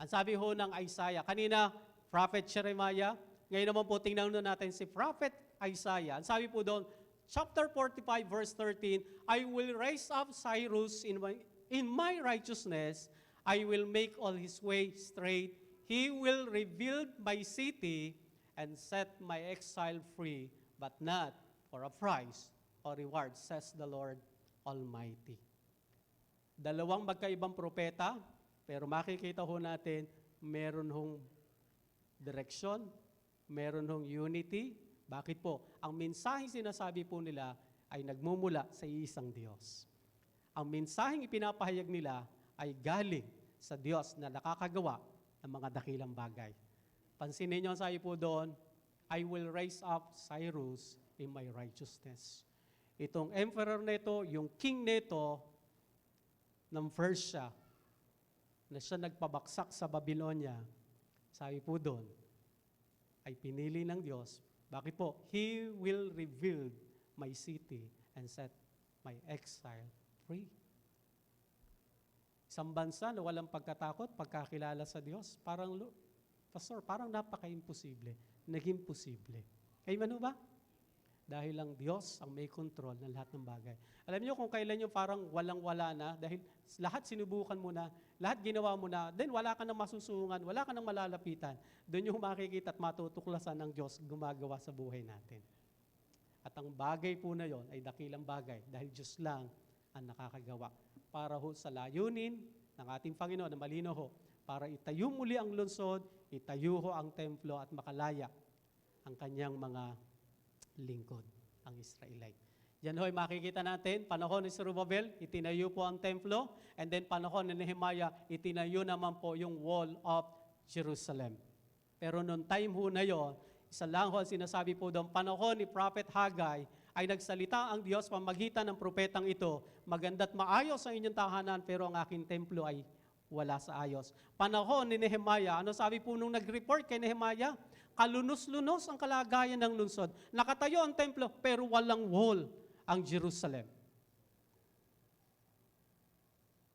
S3: Ang sabi ho ng Isaiah, kanina, Prophet Jeremiah, ngayon naman po tingnan natin si Prophet Isaiah. Ang sabi po doon, chapter 45 verse 13, I will raise up Cyrus in my righteousness, I will make all his way straight. He will rebuild my city and set my exile free, but not for a price or reward, says the Lord Almighty. Dalawang magkaibang propeta, pero makikita ho natin, meron hong direksyon, meron hong unity. Bakit po? Ang mensaheng sinasabi po nila ay nagmumula sa isang Diyos. Ang mensaheng ipinapahayag nila ay galing sa Diyos na nakakagawa ng mga dakilang bagay. Pansinin niyo ang sabi po doon, I will raise up Cyrus in my righteousness. Itong emperor nito, yung king nito ng Persia, na siya nagpabaksak sa Babylonia, sabi po doon, ay pinili ng Diyos. Bakit po? He will rebuild my city and set my exile free. Isang bansa na walang pagkatakot, pagkakilala sa Diyos, Pastor, parang napaka-imposible. Naging posible. Amen ba? Dahil lang Diyos ang may control ng lahat ng bagay. Alam niyo kung kailan yung parang walang-wala na, dahil lahat sinubukan mo na, lahat ginawa mo na, then wala ka nang masusungan, wala ka nang malalapitan. Doon yung makikita at matutuklasan ng Diyos gumagawa sa buhay natin. At ang bagay po na yon ay dakilang bagay dahil Diyos lang ang nakakagawa. Para ho sa layunin ng ating Panginoon na malino ho, para itayo muli ang lungsod, itayo ho ang templo at makalaya ang kanyang mga lingkod, ang Israelite. Yan ho'y makikita natin, panahon ni Zerubbabel, itinayo po ang templo, and then panahon ni Nehemiah, itinayo naman po yung wall of Jerusalem. Pero noong time ho na yon, isa lang ho ang sinasabi po doon, panahon ni Prophet Haggai, ay nagsalita ang Diyos pamagitan ng propetang ito, maganda't maayos ang inyong tahanan, pero ang aking templo ay wala sa ayos. Panahon ni Nehemiah, ano sabi po nung nag-report kay Nehemiah? Kalunos-lunos ang kalagayan ng lungsod. Nakatayo ang templo, pero walang wall ang Jerusalem.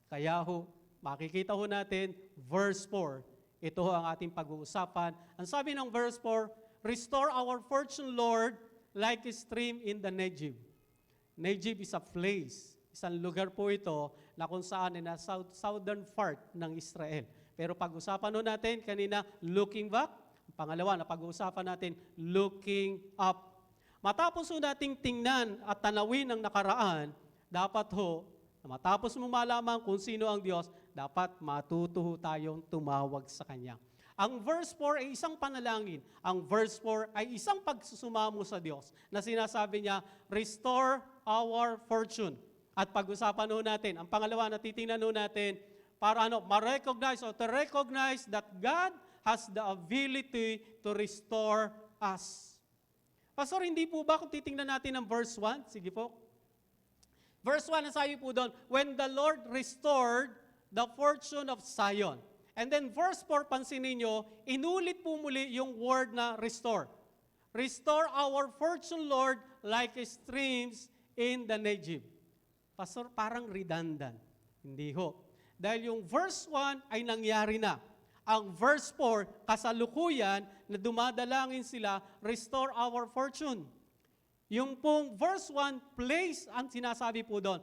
S3: Kaya ho, makikita ho natin, verse 4, ito ho ang ating pag-uusapan. Ang sabi ng verse 4, restore our fortune, Lord, like a stream in the Negev. Negev is a place, isang lugar po ito na kung saan na southern part ng Israel. Pero pag-usapan ho natin kanina, looking back. Pangalawa, na pag-uusapan natin, looking up. Matapos ho nating tingnan at tanawin ang nakaraan, dapat ho, na matapos mo malaman kung sino ang Diyos, dapat matuto ho tayong tumawag sa Kanya. Ang verse 4 ay isang panalangin. Ang verse 4 ay isang pagsusumamo sa Diyos na sinasabi niya, restore our fortune. At pag-usapan ho natin, ang pangalawa na titingnan ho natin, para ma-recognize o to recognize that God has the ability to restore us. Pastor, hindi po ba kung titingnan natin ang verse 1? Sige po. Verse 1, ang sabi po doon, when the Lord restored the fortune of Zion. And then verse 4, pansinin nyo, inulit po muli yung word na restore. Restore our fortune, Lord, like streams in the Negev. Pastor, parang redundant. Hindi ho. Dahil yung verse 1 ay nangyari na. Ang verse 4, kasalukuyan na dumadalangin sila, restore our fortune. Yung pong verse 1, place, ang sinasabi po doon,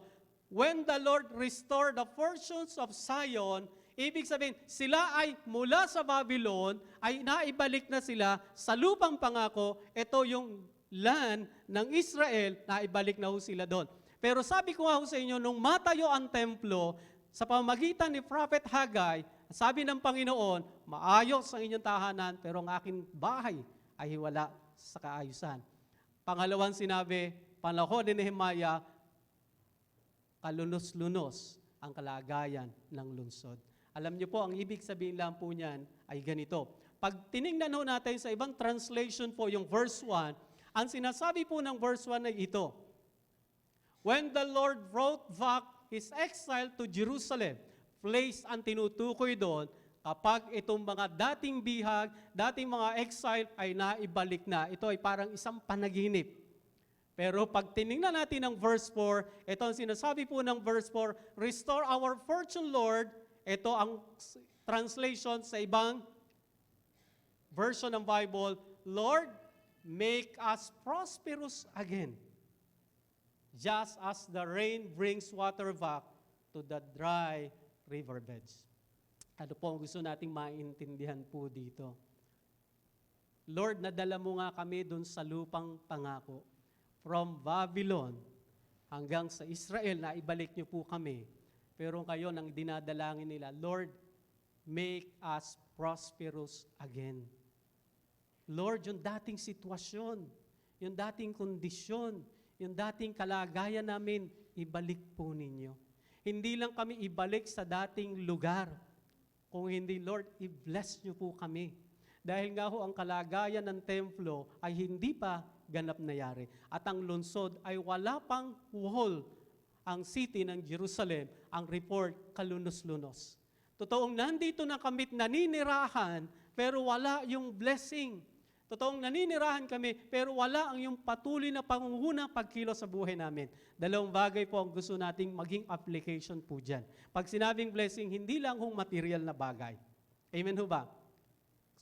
S3: when the Lord restore the fortunes of Zion, ibig sabihin, sila ay mula sa Babylon, ay naibalik na sila sa lupang pangako, ito yung land ng Israel, naibalik na ho sila doon. Pero sabi ko nga ho sa inyo, nung matayo ang templo, sa pamagitan ni Prophet Haggai, sabi ng Panginoon, maayos ang inyong tahanan, pero ang aking bahay ay wala sa kaayusan. Pangalawang sinabi, panahon ni Nehemiah, kalunos-lunos ang kalagayan ng lungsod. Alam niyo po, ang ibig sabihin lang po niyan ay ganito. Pag tinignan ho natin sa ibang translation po yung verse 1, ang sinasabi po ng verse 1 ay ito, when the Lord brought back His exile to Jerusalem, place ang tinutukoy doon kapag itong mga dating bihag, dating mga exile ay naibalik na. Ito ay parang isang panaginip. Pero pag tinignan natin ang verse 4, ito ang sinasabi po ng verse 4, restore our fortune, Lord. Ito ang translation sa ibang version ng Bible, Lord, make us prosperous again. Just as the rain brings water back to the dry riverbeds. Ano po ang gusto nating maintindihan po dito? Lord, nadala mo nga kami dun sa lupang pangako. From Babylon hanggang sa Israel, na ibalik niyo po kami. Pero kayo, nang dinadalangin nila, Lord, make us prosperous again. Lord, yung dating sitwasyon, yung dating kondisyon, yung dating kalagayan namin, ibalik po ninyo. Hindi lang kami ibalik sa dating lugar. Kung hindi, Lord, i-bless nyo po kami. Dahil nga ho, ang kalagayan ng templo ay hindi pa ganap na yari. At ang lungsod ay wala pang wall, ang city ng Jerusalem, ang report, kalunos-lunos. Totoong nandito na kami't naninirahan, pero wala yung blessing. Totoong naninirahan kami, pero wala ang yung patuloy na pangunguna pagkilos sa buhay namin. Dalawang bagay po ang gusto nating maging application po dyan. Pag sinabing blessing, hindi lang hong material na bagay. Amen ho ba?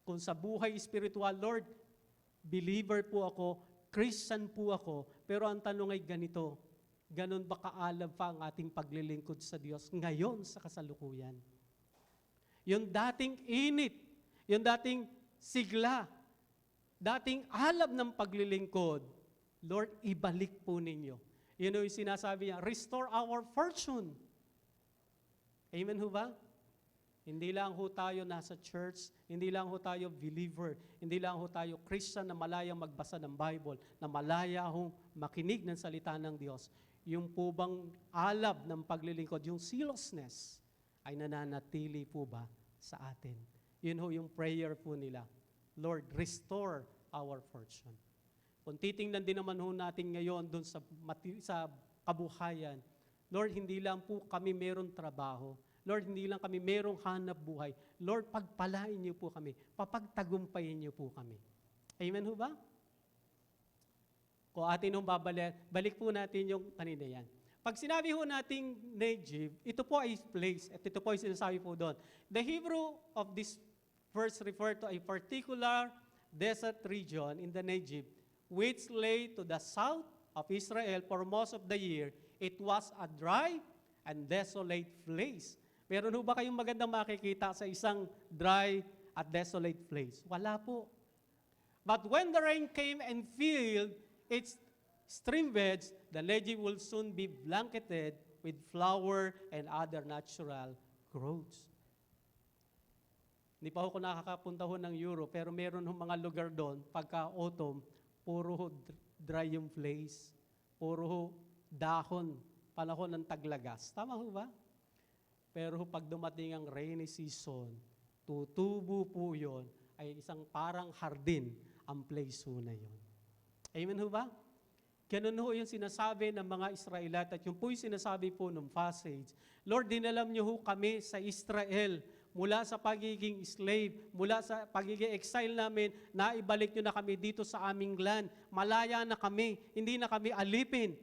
S3: Kung sa buhay spiritual, Lord, believer po ako, Christian po ako, pero ang tanong ay ganito, ganun ba kaalab pa ang ating paglilingkod sa Diyos ngayon sa kasalukuyan? Yung dating init, yung dating sigla, dating alab ng paglilingkod, Lord, ibalik po ninyo. Yun yung sinasabi niya, restore our fortune. Amen ho ba? Hindi lang ho tayo nasa church, hindi lang ho tayo believer, hindi lang ho tayo Christian na malayang magbasa ng Bible, na malaya hong makinig ng salita ng Diyos. Yung po bang alab ng paglilingkod, yung zealousness, ay nananatili po ba sa atin? Yun ho yung prayer po nila. Lord, restore our fortune. Kung titingnan din naman ho natin ngayon doon sa kabuhayan, Lord, hindi lang po kami meron trabaho. Lord, hindi lang kami merong hanap buhay. Lord, pagpalain niyo po kami. Papagtagumpayin niyo po kami. Amen ho ba? Kung atin hong balik po natin yung kanina yan. Pag sinabi ho nating Negev, ito po ay place, at ito po ay sinasabi po doon. The Hebrew of this verse refer to a particular desert region in the Negev, which lay to the south of Israel for most of the year. It was a dry and desolate place. Meron ho ba kayong magandang makikita sa isang dry at desolate place? Wala po. But when the rain came and filled its stream beds, the Negev will soon be blanketed with flower and other natural growths. Hindi pa ako nakakapunta ho ng Europe, pero meron ho mga lugar doon, pagka autumn, puro ho dry yung place, puro ho dahon, panahon ng taglagas. Tama ho ba? Pero pag dumating ang rainy season, tutubo po yun, ay isang parang hardin ang place ho na yun. Amen ho ba? Ganun ho yung sinasabi ng mga Israelite at yung po yung sinasabi po ng passage. Lord, dinalam niyo ho kami sa Israel mula sa pagiging slave, mula sa pagiging exile namin, naibalik niyo na kami dito sa aming land. Malaya na kami, hindi na kami alipin.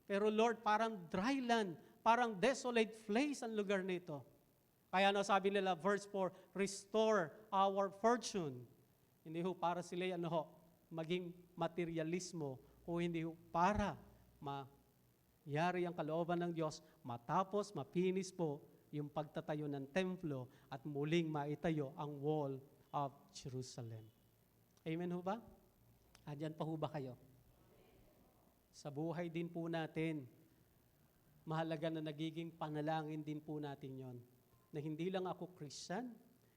S3: Pero Lord, parang dry land, parang desolate place ang lugar nito. Kaya sabi nila, verse 4, restore our fortune. Hindi ho para sila maging materialismo o hindi ho para mayari ang kalooban ng Diyos matapos mapinis po yung pagtatayo ng templo at muling maitayo ang wall of Jerusalem. Amen ho ba? Andyan pa ho ba kayo? Sa buhay din po natin, mahalaga na nagiging panalangin din po natin yon. Na hindi lang ako Christian,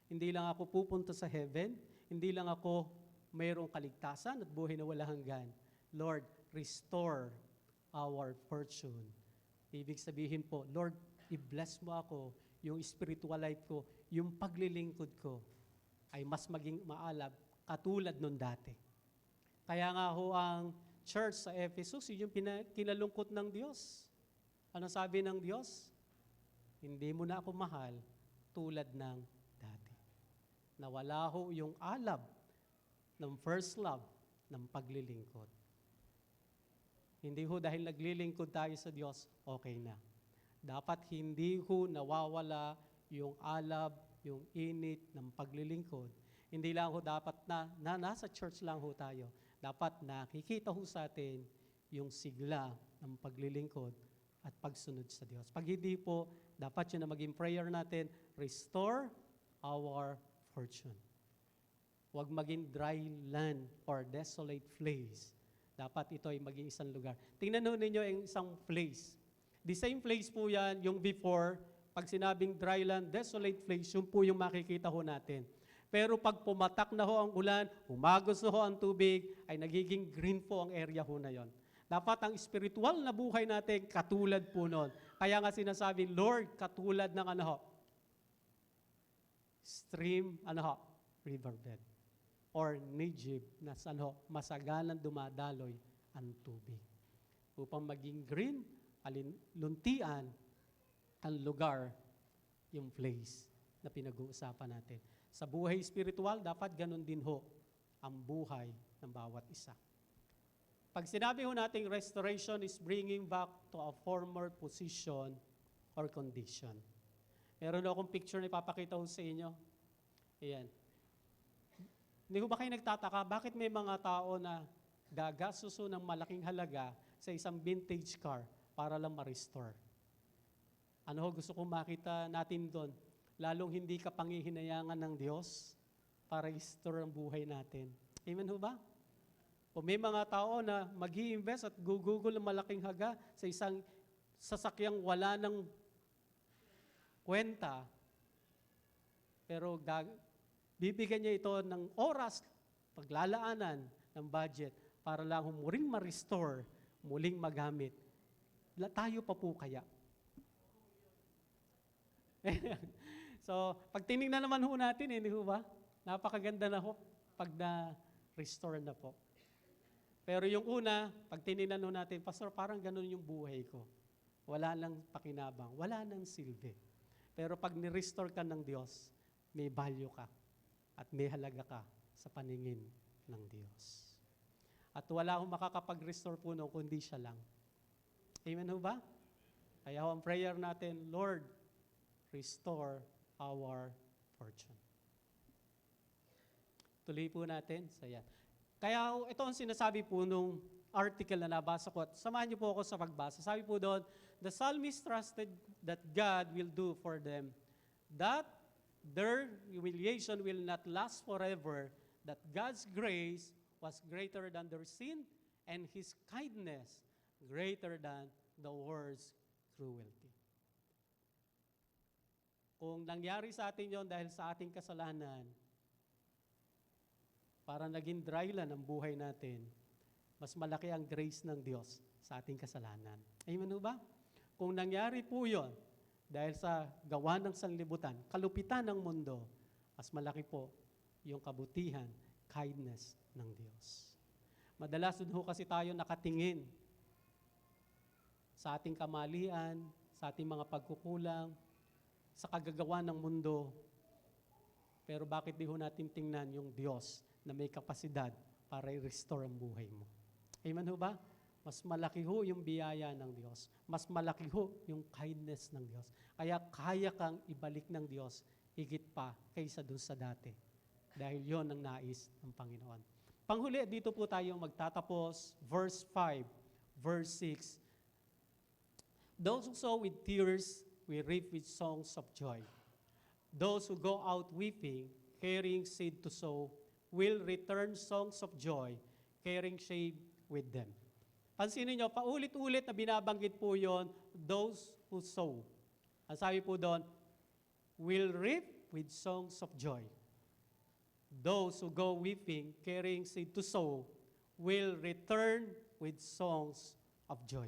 S3: hindi lang ako pupunta sa heaven, hindi lang ako mayroong kaligtasan at buhay na walang hanggan. Lord, restore our fortune. Ibig sabihin po, Lord, i-bless mo ako, yung spiritual life ko, yung paglilingkod ko, ay mas maging maalab katulad nun dati. Kaya nga ho ang church sa Ephesus, yun yung kinalungkot ng Diyos. Ano sabi ng Diyos? Hindi mo na ako mahal tulad ng dati. Nawala ho yung alab ng first love ng paglilingkod. Hindi ho dahil naglilingkod tayo sa Diyos, okay na. Dapat hindi ho nawawala yung alab, yung init ng paglilingkod. Hindi lang ho dapat na nasa church lang ho tayo. Dapat nakikita ho sa atin yung sigla ng paglilingkod at pagsunod sa Diyos. Pag hindi po, dapat yun na maging prayer natin, restore our fortune. Huwag maging dry land or desolate place. Dapat ito ay maging isang lugar. Tingnan ho ninyo yung isang place. The same place po yan, yung before, pag sinabing dry land, desolate place, yun po yung makikita ho natin. Pero pag pumatak na ho ang ulan, humagos na ho ang tubig, ay nagiging green po ang area ho na yon. Dapat ang spiritual na buhay natin katulad po nun. Kaya nga sinasabi, Lord, katulad ng stream, riverbed. or Nijib na masagalang dumadaloy ang tubig. Upang maging green, luntian, ang lugar, yung place na pinag-uusapan natin. Sa buhay spiritual, dapat ganun din ho ang buhay ng bawat isa. Pag sinabi ho natin restoration is bringing back to a former position or condition. Meron akong picture na ipapakita ko sa inyo. Ayan. Hindi ko ba kayo nagtataka, bakit may mga tao na gagastuso ng malaking halaga sa isang vintage car para lang ma-restore? Ano ho gusto kong makita natin doon? Lalong hindi ka pangihinayangan ng Diyos para restore ang buhay natin. Amen ho ba? O may mga tao na mag-i-invest at gugugol ng malaking haga sa isang sasakyang wala ng kwenta, pero bibigyan niya ito ng oras, paglalaanan ng budget para lang muling ma-restore, muling magamit. Tayo pa po kaya? So, pag tinignan naman ho natin, hindi ho ba? Napakaganda na ho pag na-restore na po. Pero yung una, pag tinignan ho natin, Pastor, parang ganun yung buhay ko. Wala lang pakinabang, wala nang silbi. Pero pag ni-restore ka ng Diyos, may value ka at may halaga ka sa paningin ng Diyos. At wala akong makakapag-restore po no, kundi siya lang. Amen ho ba? Kaya ho ang prayer natin, Lord, restore our fortune. Tuloy po natin sa yan. Kaya ito ang sinasabi po nung article na nabasa ko. At samahan niyo po ako sa pagbasa. Sabi po doon, the psalmist trusted that God will do for them, that their humiliation will not last forever, that God's grace was greater than their sin, and His kindness greater than the world's cruelty. Kung nangyari sa atin yon dahil sa ating kasalanan, para naging dry land ang buhay natin, mas malaki ang grace ng Diyos sa ating kasalanan. Amen ba? Kung nangyari po yon dahil sa gawa ng sanlibutan, kalupitan ng mundo, mas malaki po yung kabutihan, kindness ng Diyos. Madalas doon kasi tayo nakatingin sa ating kamalian, sa ating mga pagkukulang, sa kagagawa ng mundo. Pero bakit di ho natin tingnan yung Diyos na may kapasidad para i-restore ang buhay mo? Amen ho ba? Mas malaki ho yung biyaya ng Diyos. Mas malaki ho yung kindness ng Diyos. Kaya kaya kang ibalik ng Diyos higit pa kaysa dun sa dati. Dahil yon ang nais ng Panginoon. Panghuli, dito po tayo magtatapos. Verse 5, verse 6. Those who sow with tears, we reap with songs of joy. Those who go out weeping, carrying seed to sow, will return songs of joy, carrying shade with them. Pansinin nyo, paulit-ulit na binabanggit po yon, those who sow. Ang sabi po doon, will reap with songs of joy. Those who go weeping, carrying seed to sow, will return with songs of joy.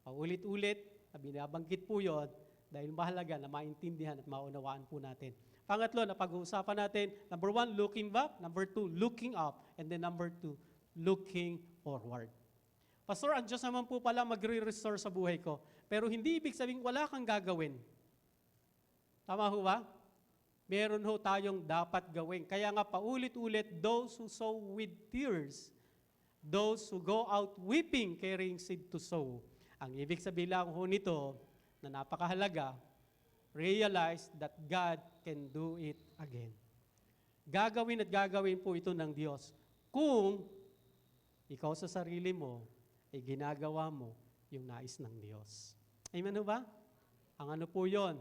S3: Paulit-ulit na binabanggit po yon, dahil mahalaga na maintindihan at maunawaan po natin. Pangatlo, na pag-uusapan natin, number 1, looking back. Number 2, looking up. And then number 2, looking forward. Pastor, ang Diyos naman po pala magre-restore sa buhay ko. Pero hindi ibig sabihin wala kang gagawin. Tama ho ba? Meron ho tayong dapat gawin. Kaya nga paulit-ulit, those who sow with tears, those who go out weeping, carrying seed to sow. Ang ibig sabihin lang ho nito, na napakahalaga, realize that God can do it again. Gagawin at gagawin po ito ng Diyos kung ikaw sa sarili mo ay ginagawa mo yung nais ng Diyos. Amen ho ba? Ang ano po yon?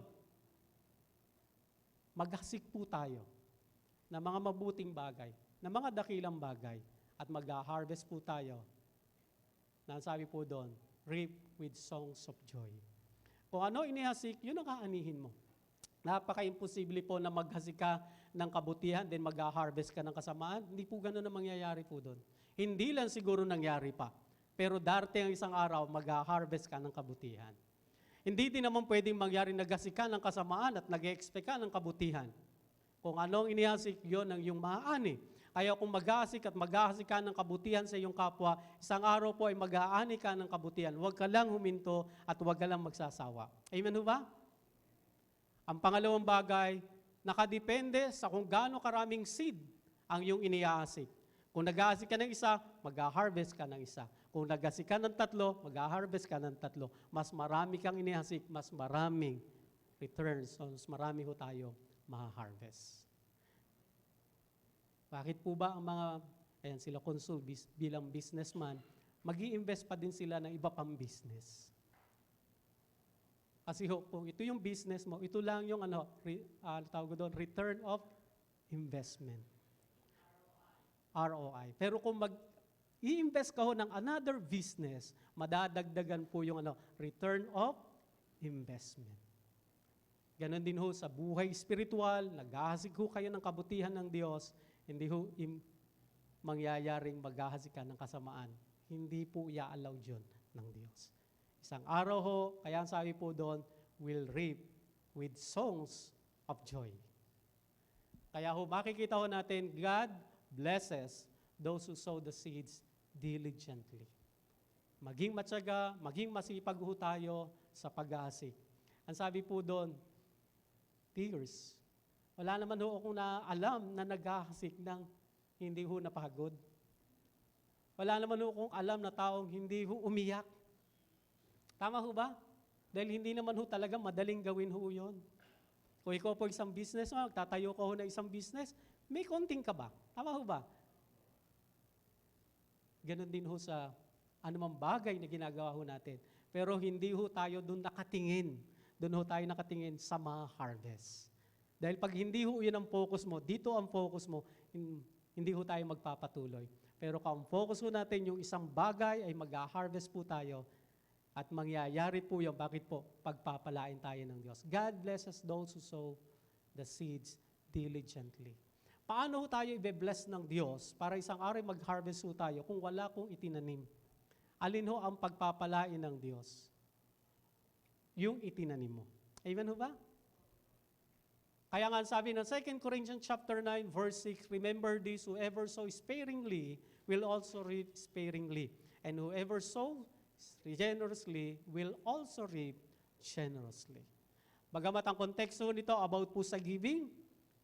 S3: Maghasik po tayo ng mga mabuting bagay, ng mga dakilang bagay, at mag-harvest po tayo. Nasabi po doon, reap with songs of joy. Kung ano inihasik, yun ang kaanihin mo. Napaka-imposible po na maghasik ka ng kabutihan, then mag-harvest ka ng kasamaan. Hindi po ganun ang mangyayari po doon. Hindi lang siguro nangyari pa. Pero darating ang isang araw, mag-harvest ka ng kabutihan. Hindi din naman pwedeng mangyari naghasik ka ng kasamaan at nag-expect ka ng kabutihan. Kung anong inihasik, yun ang iyong maaani. Kaya kung mag-aasik at mag-aasik ka ng kabutihan sa iyong kapwa, isang araw po ay mag-aani ka ng kabutihan. Huwag ka lang huminto at huwag ka lang magsasawa. Amen ho ba? Ang pangalawang bagay, nakadepende sa kung gaano karaming seed ang iyong iniaasik. Kung nag-aasik ka ng isa, mag-harvest ka ng isa. Kung nag-aasik ka ng tatlo, mag-harvest ka ng tatlo. Mas marami kang iniasik, mas maraming returns. So, mas marami ho tayo ma-harvest. Bakit po ba ang mga, ayan sila Consul bilang businessman, mag-i-invest pa din sila ng iba pang business? Kasi ho, kung ito yung business mo, ito lang yung tawag doon, return of investment. ROI. Pero kung i-invest ka ho ng another business, madadagdagan po yung return of investment. Ganon din ho sa buhay spiritual, naghahasik ho kayo ng kabutihan ng Diyos, hindi ho mangyayaring maghahasik ka ng kasamaan. Hindi po i-allow yun ng Diyos. Isang araw ho, kaya ang sabi po doon, will reap with songs of joy. Kaya ho, makikita ho natin, God blesses those who sow the seeds diligently. Maging matyaga, maging masipag ho tayo sa pag-aasik. Ang sabi po doon, tears. Wala naman ho akong alam na nag-aasik ng hindi ho napagod. Wala naman ho akong alam na taong hindi ho umiyak. Tama ho ba? Dahil hindi naman ho talaga madaling gawin ho yun. Kung ikaw po isang business, tatayo ka ho na isang business, may konting ka ba? Tama ho ba? Ganon din ho sa anumang bagay na ginagawa ho natin. Pero hindi ho tayo doon nakatingin. Doon ho tayo nakatingin sa mga harvest. Dahil pag hindi ho yun ang focus mo, dito ang focus mo, hindi ho tayo magpapatuloy. Pero kung ang focus ho natin yung isang bagay ay mag-harvest po tayo at mangyayari po yun. Bakit po? Pagpapalain tayo ng Diyos. God blesses those who sow the seeds diligently. Paano ho tayo i-bless ng Diyos para isang araw mag-harvest ho tayo kung wala kong itinanim? Alin ho ang pagpapalain ng Diyos? Yung itinanim mo. Amen ho ba? Kaya nga sabi ng 2 Corinthians chapter 9 verse 6, remember this, whoever sows sparingly will also reap sparingly. And whoever sows generously will also reap generously. Bagamat ang konteksto nito about po sa giving,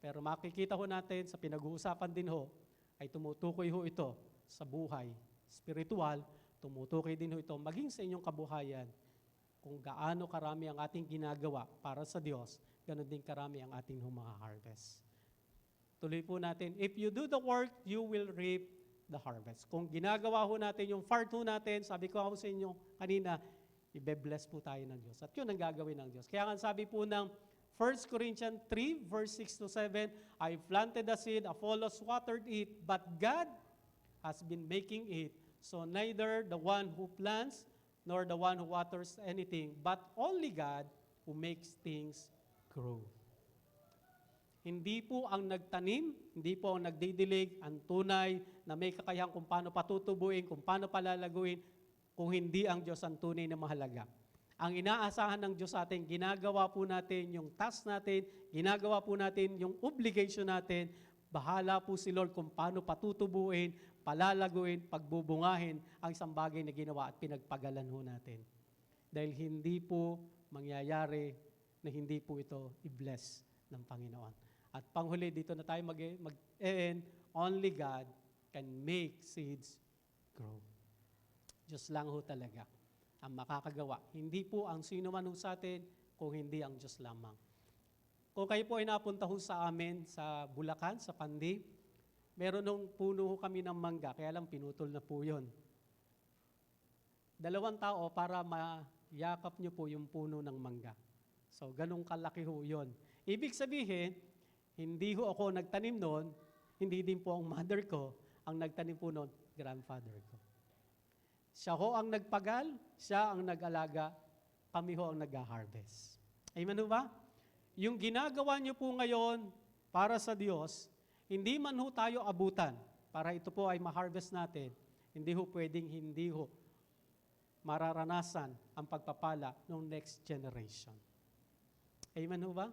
S3: pero makikita ho natin sa pinag-uusapan din ho, ay tumutukoy ho ito sa buhay spiritual, tumutukoy din ho ito maging sa inyong kabuhayan. Kung gaano karami ang ating ginagawa para sa Diyos, ganoon din karami ang ating mga harvest. Tuloy po natin, if you do the work, you will reap the harvest. Kung ginagawa ho natin yung part ho natin, sabi ko ako sa inyo kanina, ibe-bless po tayo ng Diyos. At yun ang gagawin ng Diyos. Kaya nga sabi po ng 1 Corinthians 3, verse 6 to 7, I planted the seed, Apollos watered it, but God has been making it. So neither the one who plants nor the one who waters anything, but only God who makes things grow. Hindi po ang nagtanim, hindi po ang nagdidilig, ang tunay na may kakayahang kung paano patutubuin, kung paano palalaguin, kung hindi ang Diyos ang tunay na mahalaga. Ang inaasahan ng Diyos sa atin, ginagawa po natin yung task natin, ginagawa po natin yung obligation natin, bahala po si Lord kung paano patutubuin, palalaguin, pagbubungahin ang isang bagay na ginawa at pinagpagalan ho natin. Dahil hindi po mangyayari na hindi po ito i-bless ng Panginoon. At panghuli, dito na tayo mag-end, only God can make seeds grow. Diyos lang ho talaga ang makakagawa. Hindi po ang sino man ho sa atin, kung hindi ang Diyos lamang. Kung kayo po ay napunta ho sa amin sa Bulacan, sa Pandi, meron nung puno ho kami ng mangga, kaya lang pinutol na po yun. 2 tao para mayakap nyo po yung puno ng mangga. So, ganun kalaki ho yun. Ibig sabihin, hindi ho ako nagtanim noon, hindi din po ang mother ko ang nagtanim po noon, grandfather ko. Siya ho ang nagpagal, siya ang nag-alaga, kami ho ang nag-harvest. Amen ho ba? Yung ginagawa niyo po ngayon para sa Diyos, hindi man ho tayo abutan para ito po ay ma-harvest natin, hindi ho pwedeng hindi ho mararanasan ang pagpapala ng next generation. Amen ho ba?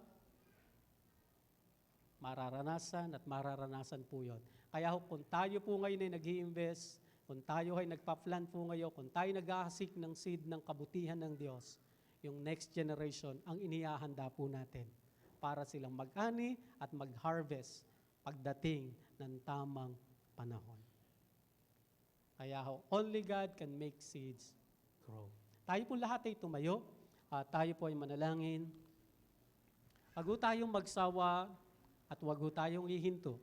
S3: Mararanasan at mararanasan po yun. Kaya kung tayo po ngayon ay nag-i-invest, kung tayo ay nagpa-plant po ngayon, kung tayo nag-aasik ng seed ng kabutihan ng Diyos, yung next generation, ang inihahanda po natin para silang mag-ani at mag-harvest pagdating ng tamang panahon. Kaya only God can make seeds grow. Tayo po lahat ay tumayo, at tayo po ay manalangin. Wag po tayong magsawa at wag po tayong ihinto.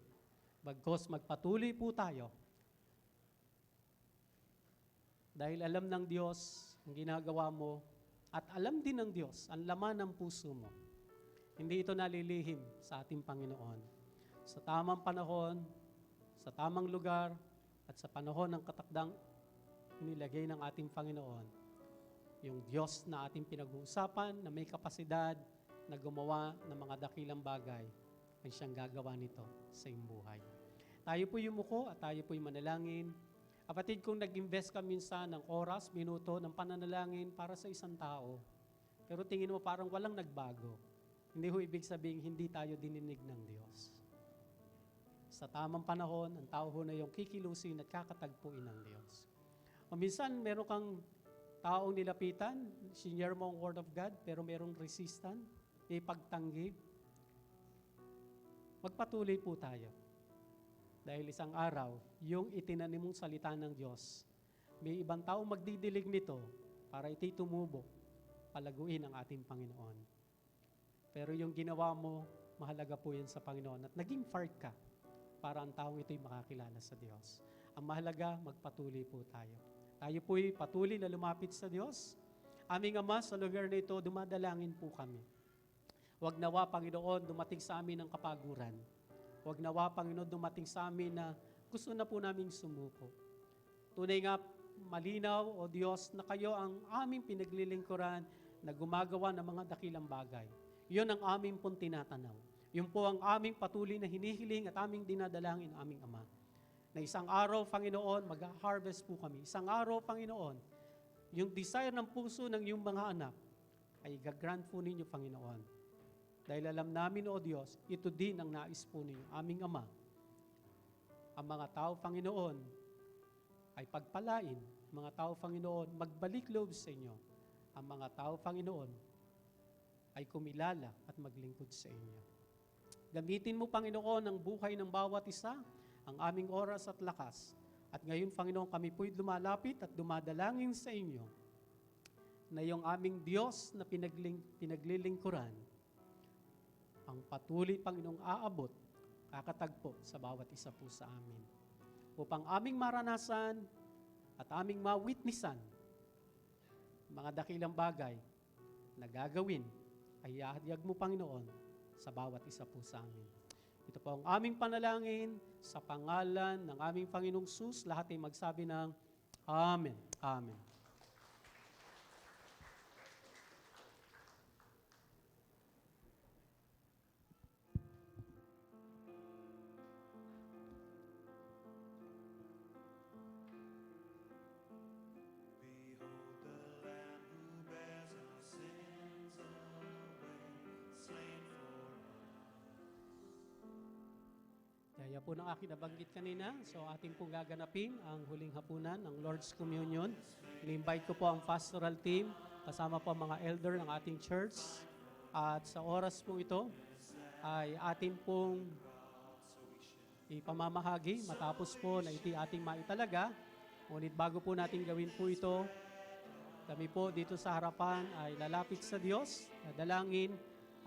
S3: Bagkos magpatuloy po tayo. Dahil alam ng Diyos ang ginagawa mo at alam din ng Diyos ang laman ng puso mo. Hindi ito nalilihim sa ating Panginoon. Sa tamang panahon, sa tamang lugar, at sa panahon ng katakdang inilagay ng ating Panginoon, yung Diyos na ating pinag-uusapan na may kapasidad na gumawa ng mga dakilang bagay, ay siyang gagawa nito sa iyong buhay. Tayo po yumuko at tayo po manalangin. Kapatid, kung nag-invest ka minsan ng oras, minuto, ng pananalangin para sa isang tao, pero tingin mo parang walang nagbago, hindi ho ibig sabihin hindi tayo dininig ng Diyos. Sa tamang panahon, ang tao ho na yung kikilusin at kakatagpuin ng Diyos. O minsan, meron kang taong nilapitan, sinare mo ang Word of God, pero merong resistant, may pagtanggi. Magpatuloy po tayo. Dahil isang araw, yung itinanim mong salita ng Diyos, may ibang tao magdidilig nito para ito'y tumubo, palaguin ang ating Panginoon. Pero yung ginawa mo, mahalaga po yan sa Panginoon at naging part ka para ang taong ito'y makakilala sa Diyos. Ang mahalaga, magpatuloy po tayo. Tayo po'y patuloy na lumapit sa Diyos. Aming Ama, sa lugar na ito, dumadalangin po kami. Huwag nawa, Panginoon, dumating sa amin ang kapaguran. Huwag nawa, Panginoon, dumating sa amin na gusto na po naming sumuko. Tunay nga, malinaw, O Diyos, na kayo ang aming pinaglilingkuran na gumagawa ng mga dakilang bagay. Iyon ang aming pong tinatanaw. Yun po ang aming patuloy na hinihiling at aming dinadalangin, aming Ama. Na isang araw, Panginoon, mag-harvest po kami. Isang araw, Panginoon, yung desire ng puso ng iyong mga anak ay gagrant po ninyo, Panginoon. Dahil alam namin, O Diyos, ito din ang nais po ninyo, aming Ama. Ang mga tao, Panginoon, ay pagpalain. Mga tao, Panginoon, magbalik loob sa inyo. Ang mga tao, Panginoon, ay kumilala at maglingkod sa inyo. Gamitin mo, Panginoon, ang buhay ng bawat isa, ang aming oras at lakas. At ngayon, Panginoon, kami po'y lumalapit at dumadalangin sa inyo na yung aming Diyos na pinaglilingkuran, ang patuloy, Panginoong, aabot, kakatagpo sa bawat isa po sa amin. Upang aming maranasan at aming mawitnessan mga dakilang bagay na gagawin ay ihahayag mo, Panginoon, sa bawat isa po sa amin. Ito po ang aming panalangin sa pangalan ng aming Panginoong Jesus. Lahat ay magsabi ng Amen. Amen. Kaya po ng aking nabanggit kanina, so ating pong gaganapin ang huling hapunan ng Lord's Communion. I-invite ko po ang pastoral team, kasama po ang mga elder ng ating church. At sa oras po ito, ay atin pong ipamamahagi matapos po na iti ating maitalaga. Ngunit bago po natin gawin po ito, kami po dito sa harapan ay lalapit sa Diyos, nadalangin,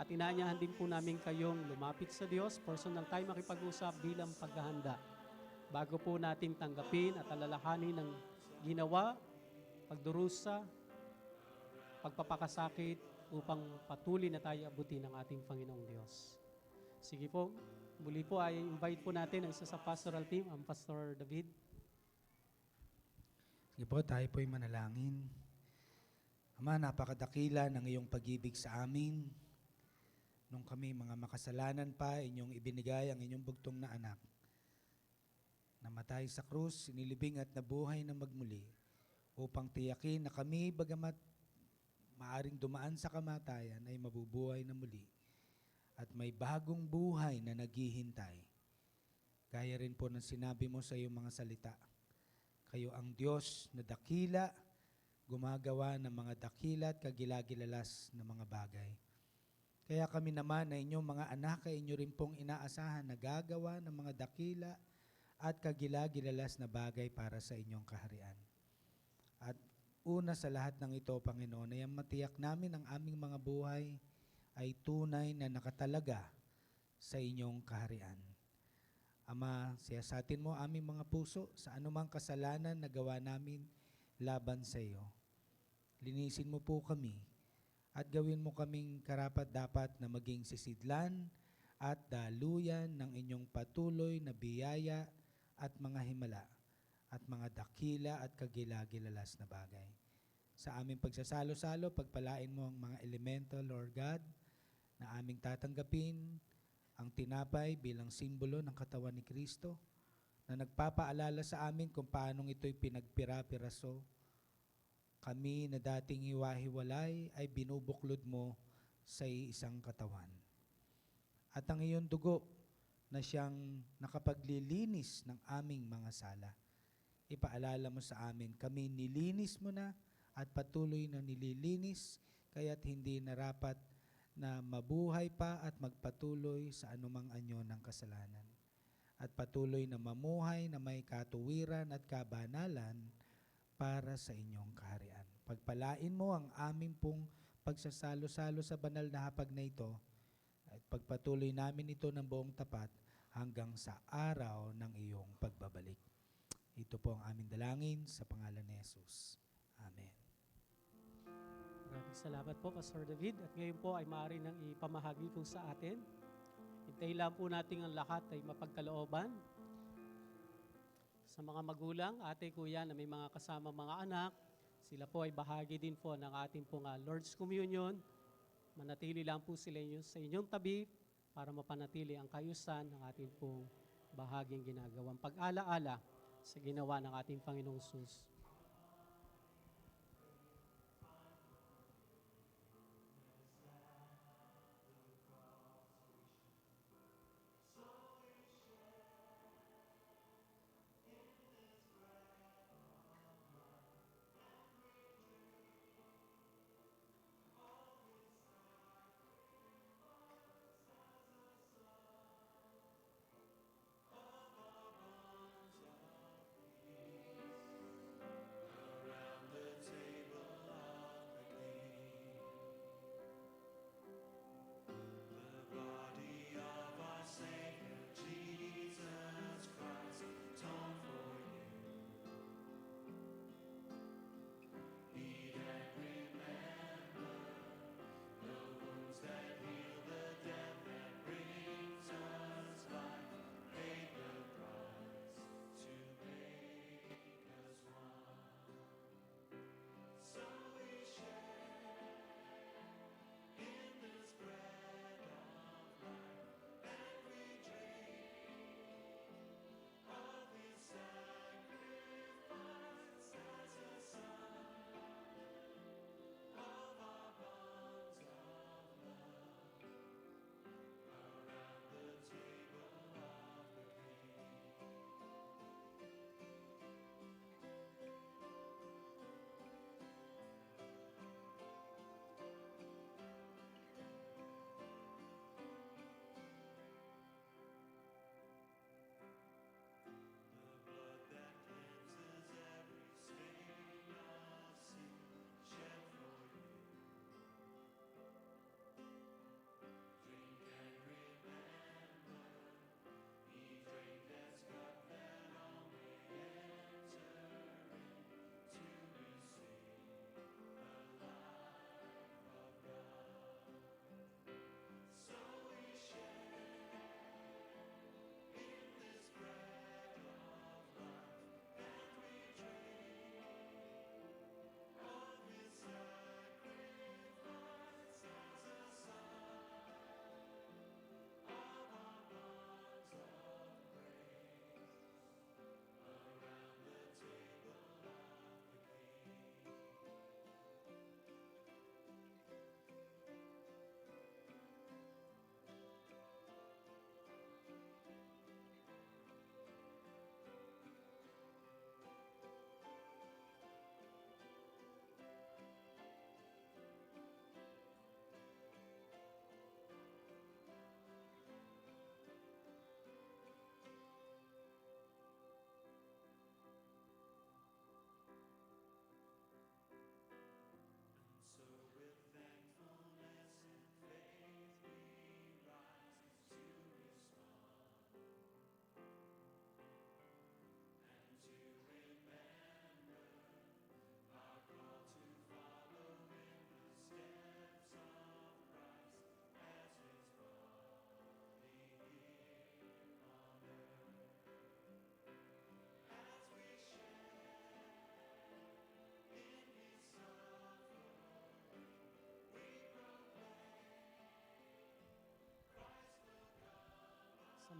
S3: at inanyahan din po namin kayong lumapit sa Diyos. Personal tayo makipag-usap bilang paghahanda. Bago po natin tanggapin at alalahanin ng ginawa, pagdurusa, pagpapakasakit upang patuloy na tayo abutin ng ating Panginoong Diyos. Sige po, muli po ay invite po natin ang isa sa pastoral team, ang Pastor David.
S1: Sige po, tayo po'y manalangin. Ama, napakadakila ng iyong pag-ibig sa amin. Nung kami mga makasalanan pa, inyong ibinigay ang inyong bugtong na anak. Namatay sa krus, sinilibing at nabuhay na magmuli, upang tiyakin na kami, bagamat maaring dumaan sa kamatayan, ay mabubuhay na muli. at may bagong buhay na naghihintay. Gaya rin po ng sinabi mo sa iyong mga salita. Kayo ang Diyos na dakila, gumagawa ng mga dakila at kagilagilalas na mga bagay. Kaya kami naman na inyong mga anak ay inyo rin pong inaasahan na gagawa ng mga dakila at kagilagilalas na bagay para sa inyong kaharian. At una sa lahat ng ito, Panginoon, ay ang matiyak namin ang aming mga buhay ay tunay na nakatalaga sa inyong kaharian. Ama, siyasatin mo aming mga puso sa anumang kasalanan na gawa namin laban sa iyo. Linisin mo po kami at gawin mo kaming karapat-dapat na maging sisidlan at daluyan ng inyong patuloy na biyaya at mga himala at mga dakila at kagilagilalas na bagay. Sa aming pagsasalo-salo, pagpalain mo ang mga elemento, Lord God, na aming tatanggapin ang tinapay bilang simbolo ng katawan ni Kristo na nagpapaalala sa amin kung paanong ito'y pinagpira-piraso. Kami na dating hiwa-hiwalay ay binubuklod mo sa isang katawan. At ang iyong dugo na siyang nakapaglilinis ng aming mga sala. Ipaalala mo sa amin, kami nilinis mo na at patuloy na nililinis, kaya't hindi narapat na mabuhay pa at magpatuloy sa anumang anyo ng kasalanan. At patuloy na mamuhay na may katuwiran at kabanalan para sa inyong kaharian. Pagpalain mo ang aming pong pagsasalo-salo sa banal na hapag na ito at pagpatuloy namin ito ng buong tapat hanggang sa araw ng iyong pagbabalik. Ito po ang aming dalangin sa pangalan ni Jesus. Amen.
S3: Maraming salamat po, Pastor David. At ngayon po ay maaari nang ipamahagi po sa atin. Hintayin lang po natin ang lahat ay mapagkalooban. Sa mga magulang, ate, kuya na may mga kasama mga anak, sila po ay bahagi din po ng ating pong Lord's Communion. Manatili lang po sila sa inyong tabi para mapanatili ang kayusan ng ating pong bahaging ginagawang pag-ala-ala sa ginawa ng ating Panginoong Sus.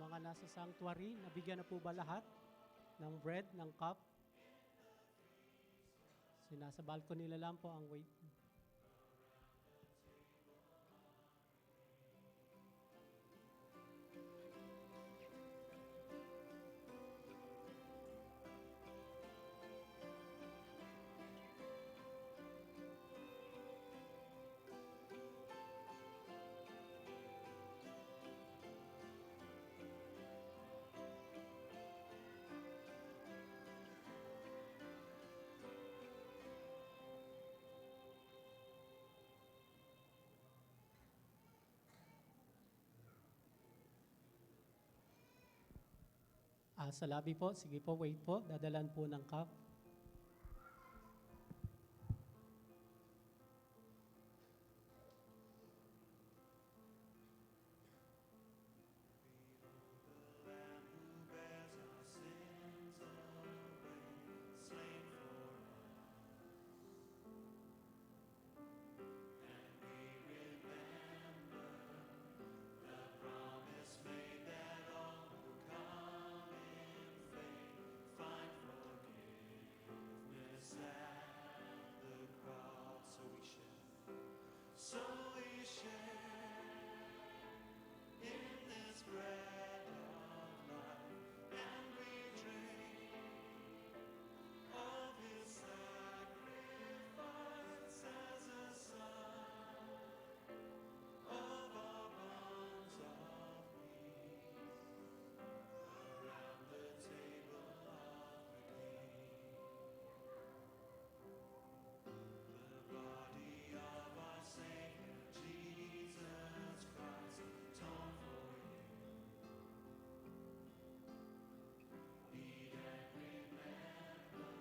S3: mga nasa sanctuary, nabigyan na po ba lahat ng bread, ng cup? Nasa balcony nila lang po ang wait. Sa lobby po, sige po, wait po, dadalan po ng cup.
S4: So we share in this bread of life, and we drink of His sacrifice as a sign of our bonds of peace around the table of the King. The body of our Savior Jesus Christ atoned for you. Eat and remember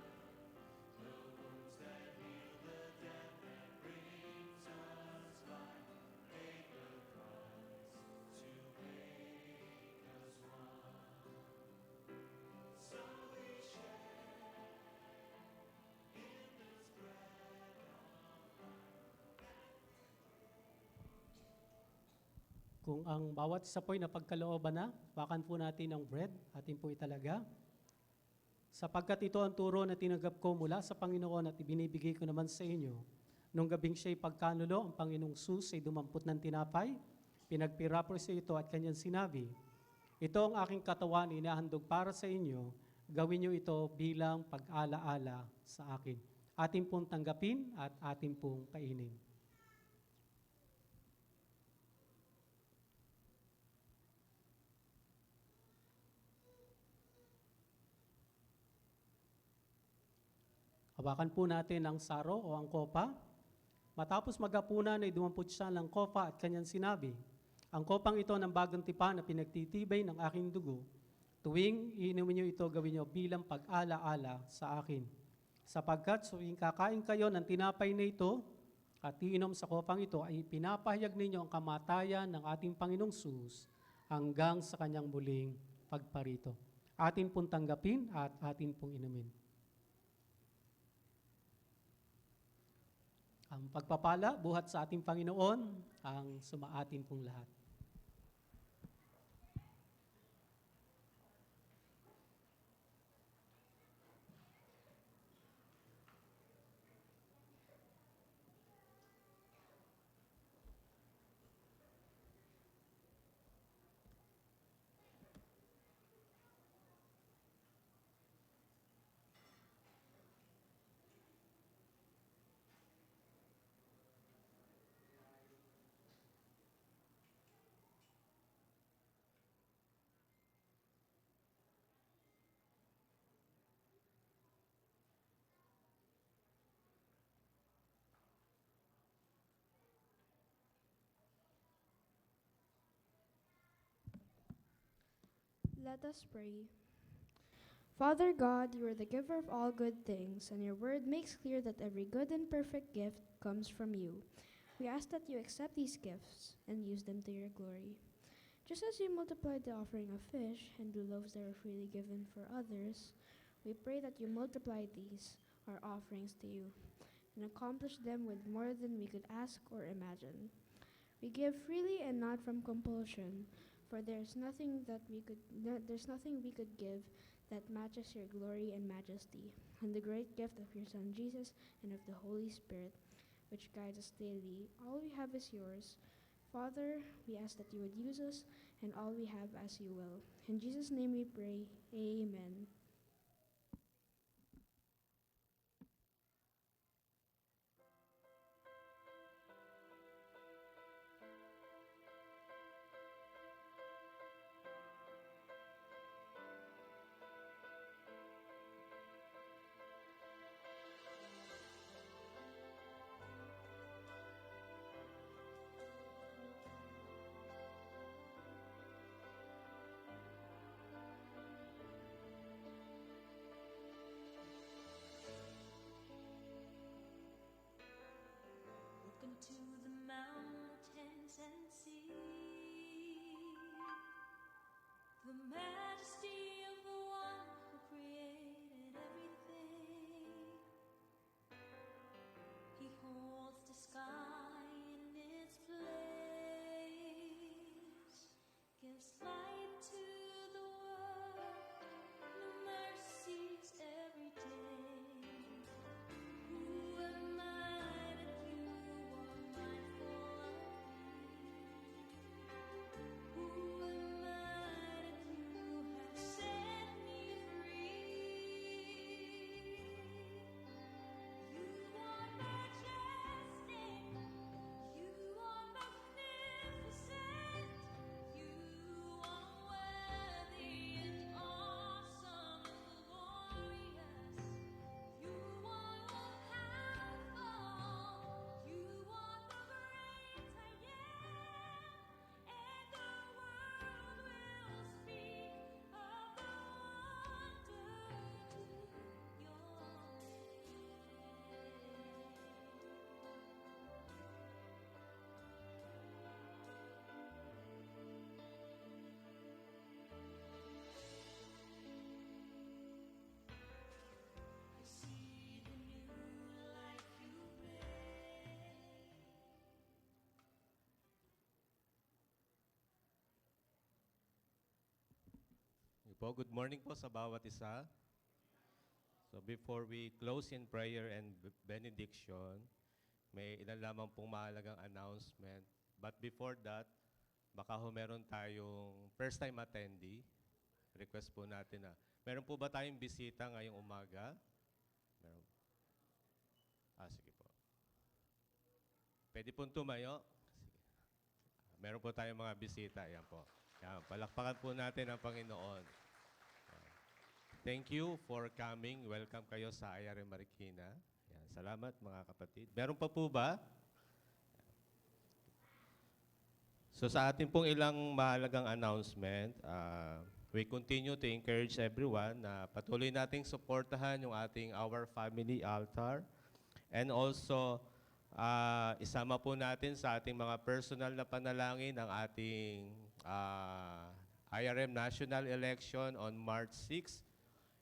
S4: the wounds that heal, the death that brings us life, paid the price to make us one. So we share in this bread of
S3: Kung ang bawat isa po'y napagkalooban na, bakan po natin ang bread, atin po italaga. Sapagkat ito ang turo na tinanggap ko mula sa Panginoon at ibinibigay ko naman sa inyo. Nung gabing siya'y pagkanulo, ang Panginoong Sus ay dumampot ng tinapay, pinagpira po siya ito at kanyang sinabi, ito ang aking katawan inahandog para sa inyo, gawin niyo ito bilang pag-alaala sa akin. Atin pong tanggapin at atin pong kainin. Hawakan po natin ang saro o ang kopa. Matapos maghapunan ay dumampot siya ng kopa at kanyang sinabi, ang kopang ito ng bagong tipan na pinagtitibay ng aking dugo. Tuwing iinumin niyo ito, gawin niyo bilang pag-ala-ala sa akin. Sapagkat tuwing kakain kayo ng tinapay na ito at iinom sa kopang ito, ay pinapahayag ninyo ang kamatayan ng ating Panginoong Sus hanggang sa kanyang muling pagparito. Atin pong tanggapin at atin pong inumin. Ang pagpapala, buhat sa ating Panginoon, ang sumaatin pong lahat.
S5: Let us pray. Father God, you are the giver of all good things, and your word makes clear that every good and perfect gift comes from you. We ask that you accept these gifts and use them to your glory. Just as you multiplied the offering of fish and the loaves that were freely given for others, we pray that you multiply these, our offerings to you, and accomplish them with more than we could ask or imagine. We give freely and not from compulsion, For there's nothing we could give that matches your glory and majesty, and the great gift of your Son Jesus and of the Holy Spirit, which guides us daily. All we have is yours. Father, we ask that you would use us, and all we have as you will. In Jesus' name we pray. Amen.
S6: Look into the mountains and see the majesty of the one who created everything. He holds the sky in its place, gives light to the world, new mercies every day. Who am I that you are mindful of me? Who am I that you have set me free? You are majestic, you are magnificent, you are worthy and awesome and glorious. You are all powerful, you are the great I am, and the world will speak of the wonder to your I see the new life you bring.
S4: Good morning po sa bawat isa. So before we close in prayer and benediction, may ilan lamang pong mahalagang announcement. But before that, baka ho meron tayong first time attendee. Request po natin na. Meron po ba tayong bisita ngayong umaga? Meron. Sige po. Pwede pong tumayo. Sige. Meron po tayong mga bisita. Yan po. Yan, palakpakan po natin ang Panginoon. Thank you for coming. Welcome kayo sa IRM Marikina. Yan, salamat mga kapatid. Meron pa po ba? So sa ating pong ilang mahalagang announcement, we continue to encourage everyone na patuloy nating suportahan yung ating Our Family Altar. And also, isama po natin sa ating mga personal na panalangin ang ating IRM National Election on March 6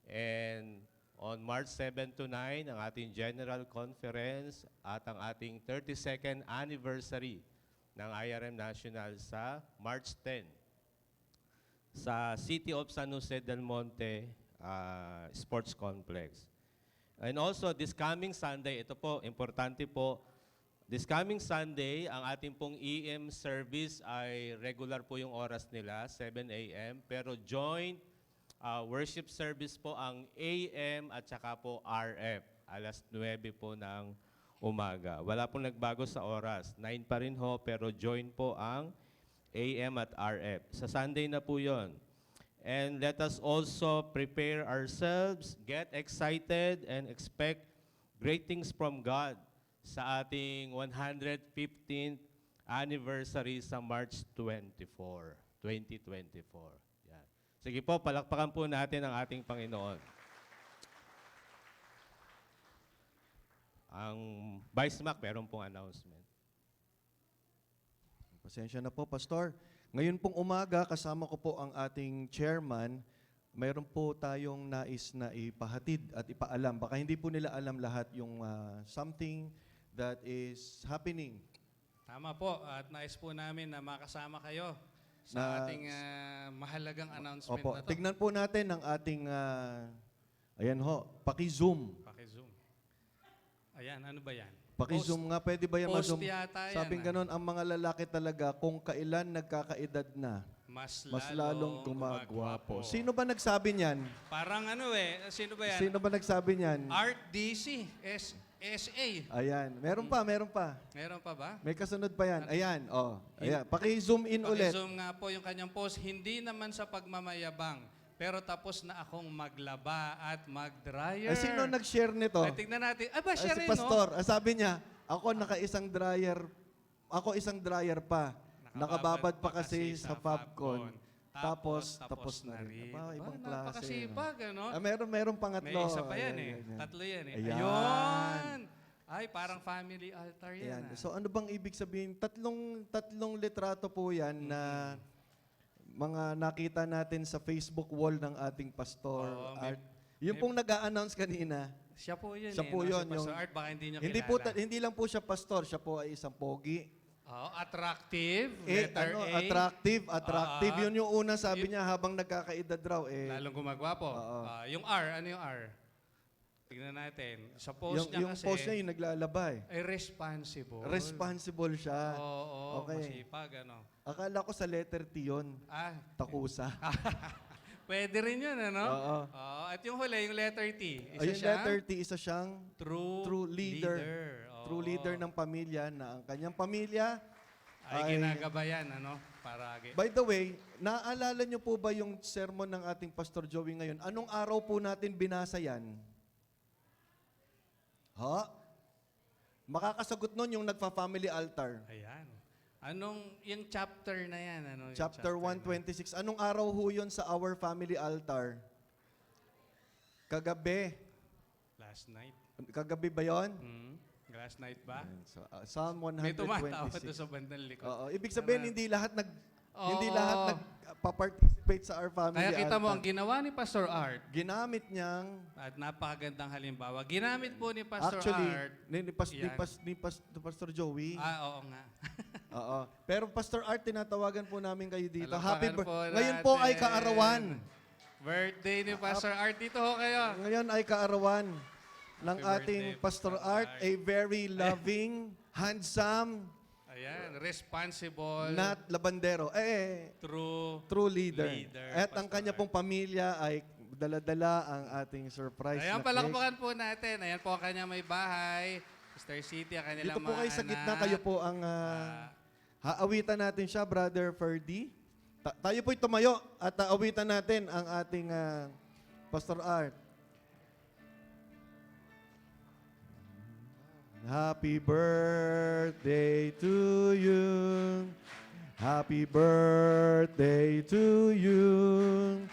S4: and on March 7 to 9 ang ating General Conference at ang ating 32nd anniversary ng IRM National sa March 10 sa City of San Jose del Monte Sports Complex. And also, this coming Sunday, ito po, importante po, this coming Sunday, ang ating pong EM service ay regular po yung oras nila, 7 a.m. Pero joint worship service po ang AM at saka po RF, alas 9 po ng umaga. Wala pong nagbago sa oras, 9 pa rin ho, pero join po ang AM at RF. Sa Sunday na po yon. And let us also prepare ourselves, get excited, and expect great things from God sa ating 115th anniversary sa March 24, 2024. Yan. Sige po, palakpakan po natin ang ating Panginoon. Ang Vice Mac, meron pong announcement.
S7: Pasensya na po, Pastor. Ngayon pong umaga, kasama ko po ang ating chairman. Mayroon po tayong nais na ipahatid at ipaalam. Baka hindi po nila alam lahat yung something that is happening.
S8: Tama po, at nais po namin na makasama kayo sa ating mahalagang announcement
S7: Opo,
S8: na to.
S7: tignan po natin ang ating, ayan ho, paki-zoom.
S8: Paki-zoom. Ayan, ano ba yan?
S7: Paki-zoom nga, pwede ba yan
S8: Post
S7: ma-zoom?
S8: yata yan.
S7: Sabing ganon, ang mga lalaki talaga, kung kailan nagkakaedad na,
S8: Mas
S7: lalong
S8: gumagwapo.
S7: gumagwapo. Sino ba nagsabi niyan?
S8: Parang ano sino ba yan?
S7: Sino ba nagsabi niyan?
S8: Art DC, SA.
S7: Ayan, meron pa.
S8: Meron pa ba?
S7: May kasunod pa yan. Ayan, oh. Ayan, paki-zoom in ulit.
S8: Paki-zoom nga po yung kanyang post. Hindi naman sa pagmamayabang, pero tapos na akong maglaba at mag-dryer.
S7: Sino nag-share nito?
S8: Ay, tignan natin. Ay, ba,
S7: Si
S8: share rin, no?
S7: Pastor. Sabi niya, ako naka-isang dryer. Ako isang dryer pa. Nakababad pa kasi sa Fabcon. Tapos na rin. Aba, ibang klase.
S8: Napakasipag, ano?
S7: Meron pangatlo.
S8: May isa pa yan
S7: Ayan.
S8: Tatlo yan
S7: Ayan.
S8: Ayun! Ay, parang family altar yan.
S7: Ayan. So ano bang ibig sabihin? Tatlong litrato po yan na mga nakita natin sa Facebook wall ng ating pastor.
S8: Oo, may-
S7: Art. Yung pong nag-a-announce kanina,
S8: Siya po yun
S7: siya po
S8: no?
S7: yun.
S8: Si Pastor Art, baka hindi nyo
S7: hindi,
S8: kilala.
S7: hindi lang po siya pastor, siya po ay isang pogi.
S8: Attractive, letter A.
S7: Attractive.
S8: Ah,
S7: Yun yung una sabi niya habang nagkakaedad raw.
S8: Lalong gumagwapo.
S7: Oo.
S8: Yung R, ano yung R? Tignan natin. Sa post niya
S7: Yung
S8: kasi,
S7: post niya yung naglalaba eh.
S8: ay responsible.
S7: Responsible siya.
S8: Oo,
S7: Okay.
S8: masipag, ano.
S7: Akala ko sa letter T yun. Takusa.
S8: Pwede rin yun, ano?
S7: Oo.
S8: At yung huli, yung letter T. Isa
S7: Ayun,
S8: siyang
S7: letter T, isa siyang
S8: true
S7: leader.
S8: Oo.
S7: True leader ng pamilya na ang kanyang pamilya
S8: Ay ginagabayan, ano? Paragi.
S7: By the way, naaalala niyo po ba yung sermon ng ating Pastor Joey ngayon? Anong araw po natin binasa yan? Ha? Makakasagot nun yung nagfa-family altar.
S8: Ayan. Anong, yung chapter na yan, ano? yung
S7: Chapter
S8: na?
S7: 126. Anong araw ho yun sa our family altar? Kagabi.
S8: Last night.
S7: Kagabi ba yon?
S8: Last night ba?
S7: So, Psalm
S8: May tumatawa doon
S7: 126.
S8: sa bandang likod.
S7: Oo, ibig sabihin
S8: Tama.
S7: hindi lahat
S8: Oo.
S7: nagpa-participate sa our family
S8: Kaya kita mo,
S7: altar.
S8: ang ginawa ni Pastor Art,
S7: Ginamit niyang
S8: at napakagandang halimbawa, ginamit po ni Pastor
S7: actually
S8: Art.
S7: ni Pastor Joey.
S8: Oo nga.
S7: Oo. Pero Pastor Art, tinatawagan po namin kayo dito.
S8: Palakpakan po
S7: Ngayon po ay
S8: natin.
S7: kaarawan.
S8: Birthday ni Pastor Art. Dito ho kayo.
S7: Ngayon ay kaarawan ng
S8: Happy
S7: ating
S8: birthday,
S7: Pastor
S8: Pastor
S7: Art,
S8: Art.
S7: a very loving, handsome,
S8: Ayan, responsible,
S7: not labandero,
S8: true
S7: leader. At ang
S8: Pastor
S7: kanya
S8: Art.
S7: pong pamilya ay dala-dala ang ating surprise
S8: Ayan,
S7: na cake.
S8: palakpakan po natin. Ayan po ang kanya may bahay. Star City, ang kanilang
S7: Dito po
S8: mga
S7: kayo sa
S8: anak.
S7: gitna, kayo po ang haawitan natin siya, Brother Ferdy. Tayo po'y tumayo at aawitan natin ang ating Pastor Art. Happy birthday to you. Happy birthday to you.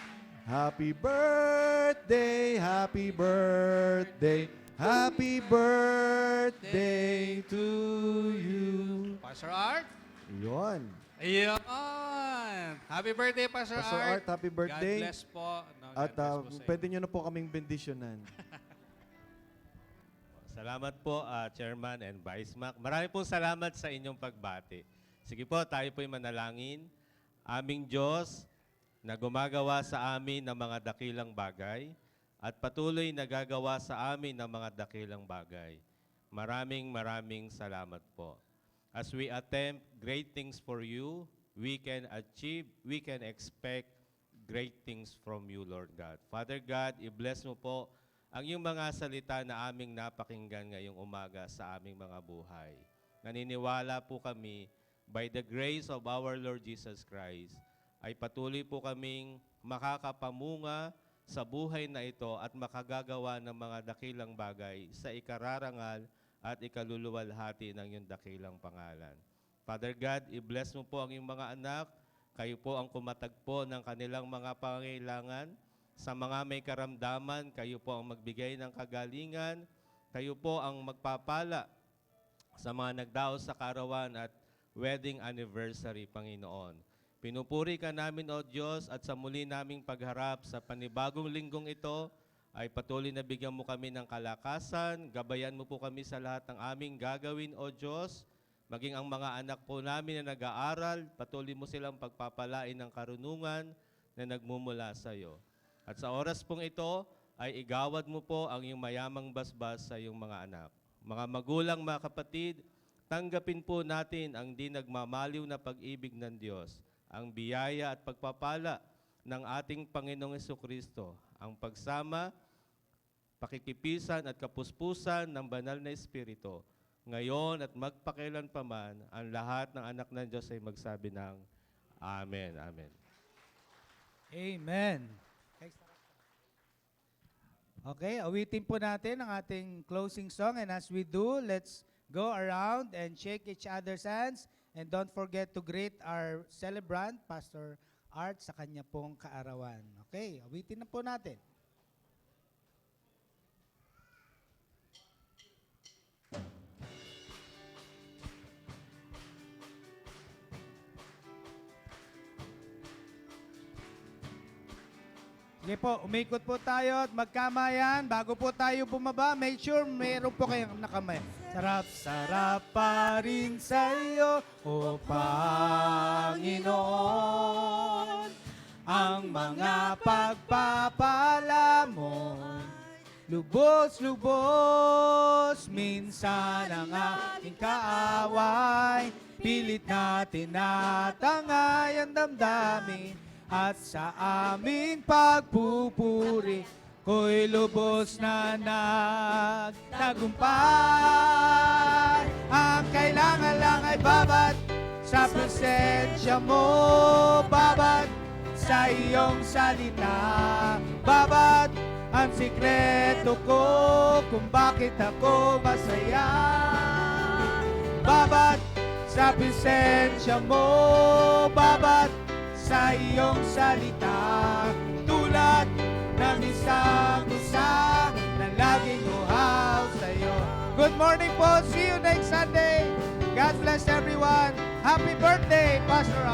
S7: Happy birthday, happy birthday, happy birthday to you.
S8: Pastor Art.
S7: Yun.
S8: Ayun. Happy birthday, Pastor
S7: Pastor Art, happy birthday.
S8: God bless po. No, God
S7: At
S8: bless po sa inyo.
S7: pwede nyo na po kaming bendisyonan.
S4: Salamat po, Chairman and Vice Mac. Marami pong salamat sa inyong pagbati. Sige po, tayo po'y manalangin. Aming Diyos na gumagawa sa amin ng mga dakilang bagay at patuloy na gagawa sa amin ng mga dakilang bagay. Maraming salamat po. As we attempt great things for you, we can expect great things from you, Lord God. Father God, i-bless mo po ang iyong mga salita na aming napakinggan ngayong umaga sa aming mga buhay. Naniniwala po kami, by the grace of our Lord Jesus Christ, ay patuloy po kaming makakapamunga sa buhay na ito at makagagawa ng mga dakilang bagay sa ikararangal at ikaluluwalhati ng iyong dakilang pangalan. Father God, i-bless mo po ang iyong mga anak. Kayo po ang kumatagpo ng kanilang mga pangailangan. Sa mga may karamdaman, kayo po ang magbigay ng kagalingan. Kayo po ang magpapala sa mga nagdaos sa karawan at wedding anniversary, Panginoon. Pinupuri ka namin, O Diyos, at sa muli naming pagharap sa panibagong linggong ito, ay patuloy na bigyan mo kami ng kalakasan, gabayan mo po kami sa lahat ng aming gagawin, O Diyos. Maging ang mga anak po namin na nag-aaral, patuloy mo silang pagpapalain ng karunungan na nagmumula sa iyo. At sa oras pong ito, ay igawad mo po ang iyong mayamang basbas sa iyong mga anak. Mga magulang, mga kapatid, tanggapin po natin ang di nagmamaliw na pag-ibig ng Diyos, ang biyaya at pagpapala ng ating Panginoong Jesucristo, ang pagsama, pakikipisan at kapuspusan ng banal na Espiritu, ngayon at magpakailanpaman, ang lahat ng anak ng Diyos ay magsabi ng Amen. Amen.
S1: Amen. Okay, awitin po natin ang ating closing song. And as we do, let's go around and shake each other's hands. And don't forget to greet our celebrant, Pastor Art, sa kanya pong kaarawan. Okay, awitin na po natin. Sige po, umikot po tayo at magkamayan. Bago po tayo bumaba, make sure meron po kayong nakamay. Sarap-sarap pa rin sa iyo, O Panginoon, ang mga pagpapala mo. Lubos-lubos, minsan ang aking kaaway. Pilit natin natangay ang damdamin. At sa aming pagpupuri, ko'y lubos na nagtagumpay. Ang kailangan lang ay babat sa presensya mo, babat sa iyong salita, babat ang sikreto ko kung bakit ako masaya. Babat sa presensya mo, babat sa iyong salita, tulad ng isang usa na laging uhaw sa iyo. Good morning po. See you next Sunday. God bless everyone. Happy birthday, Pastor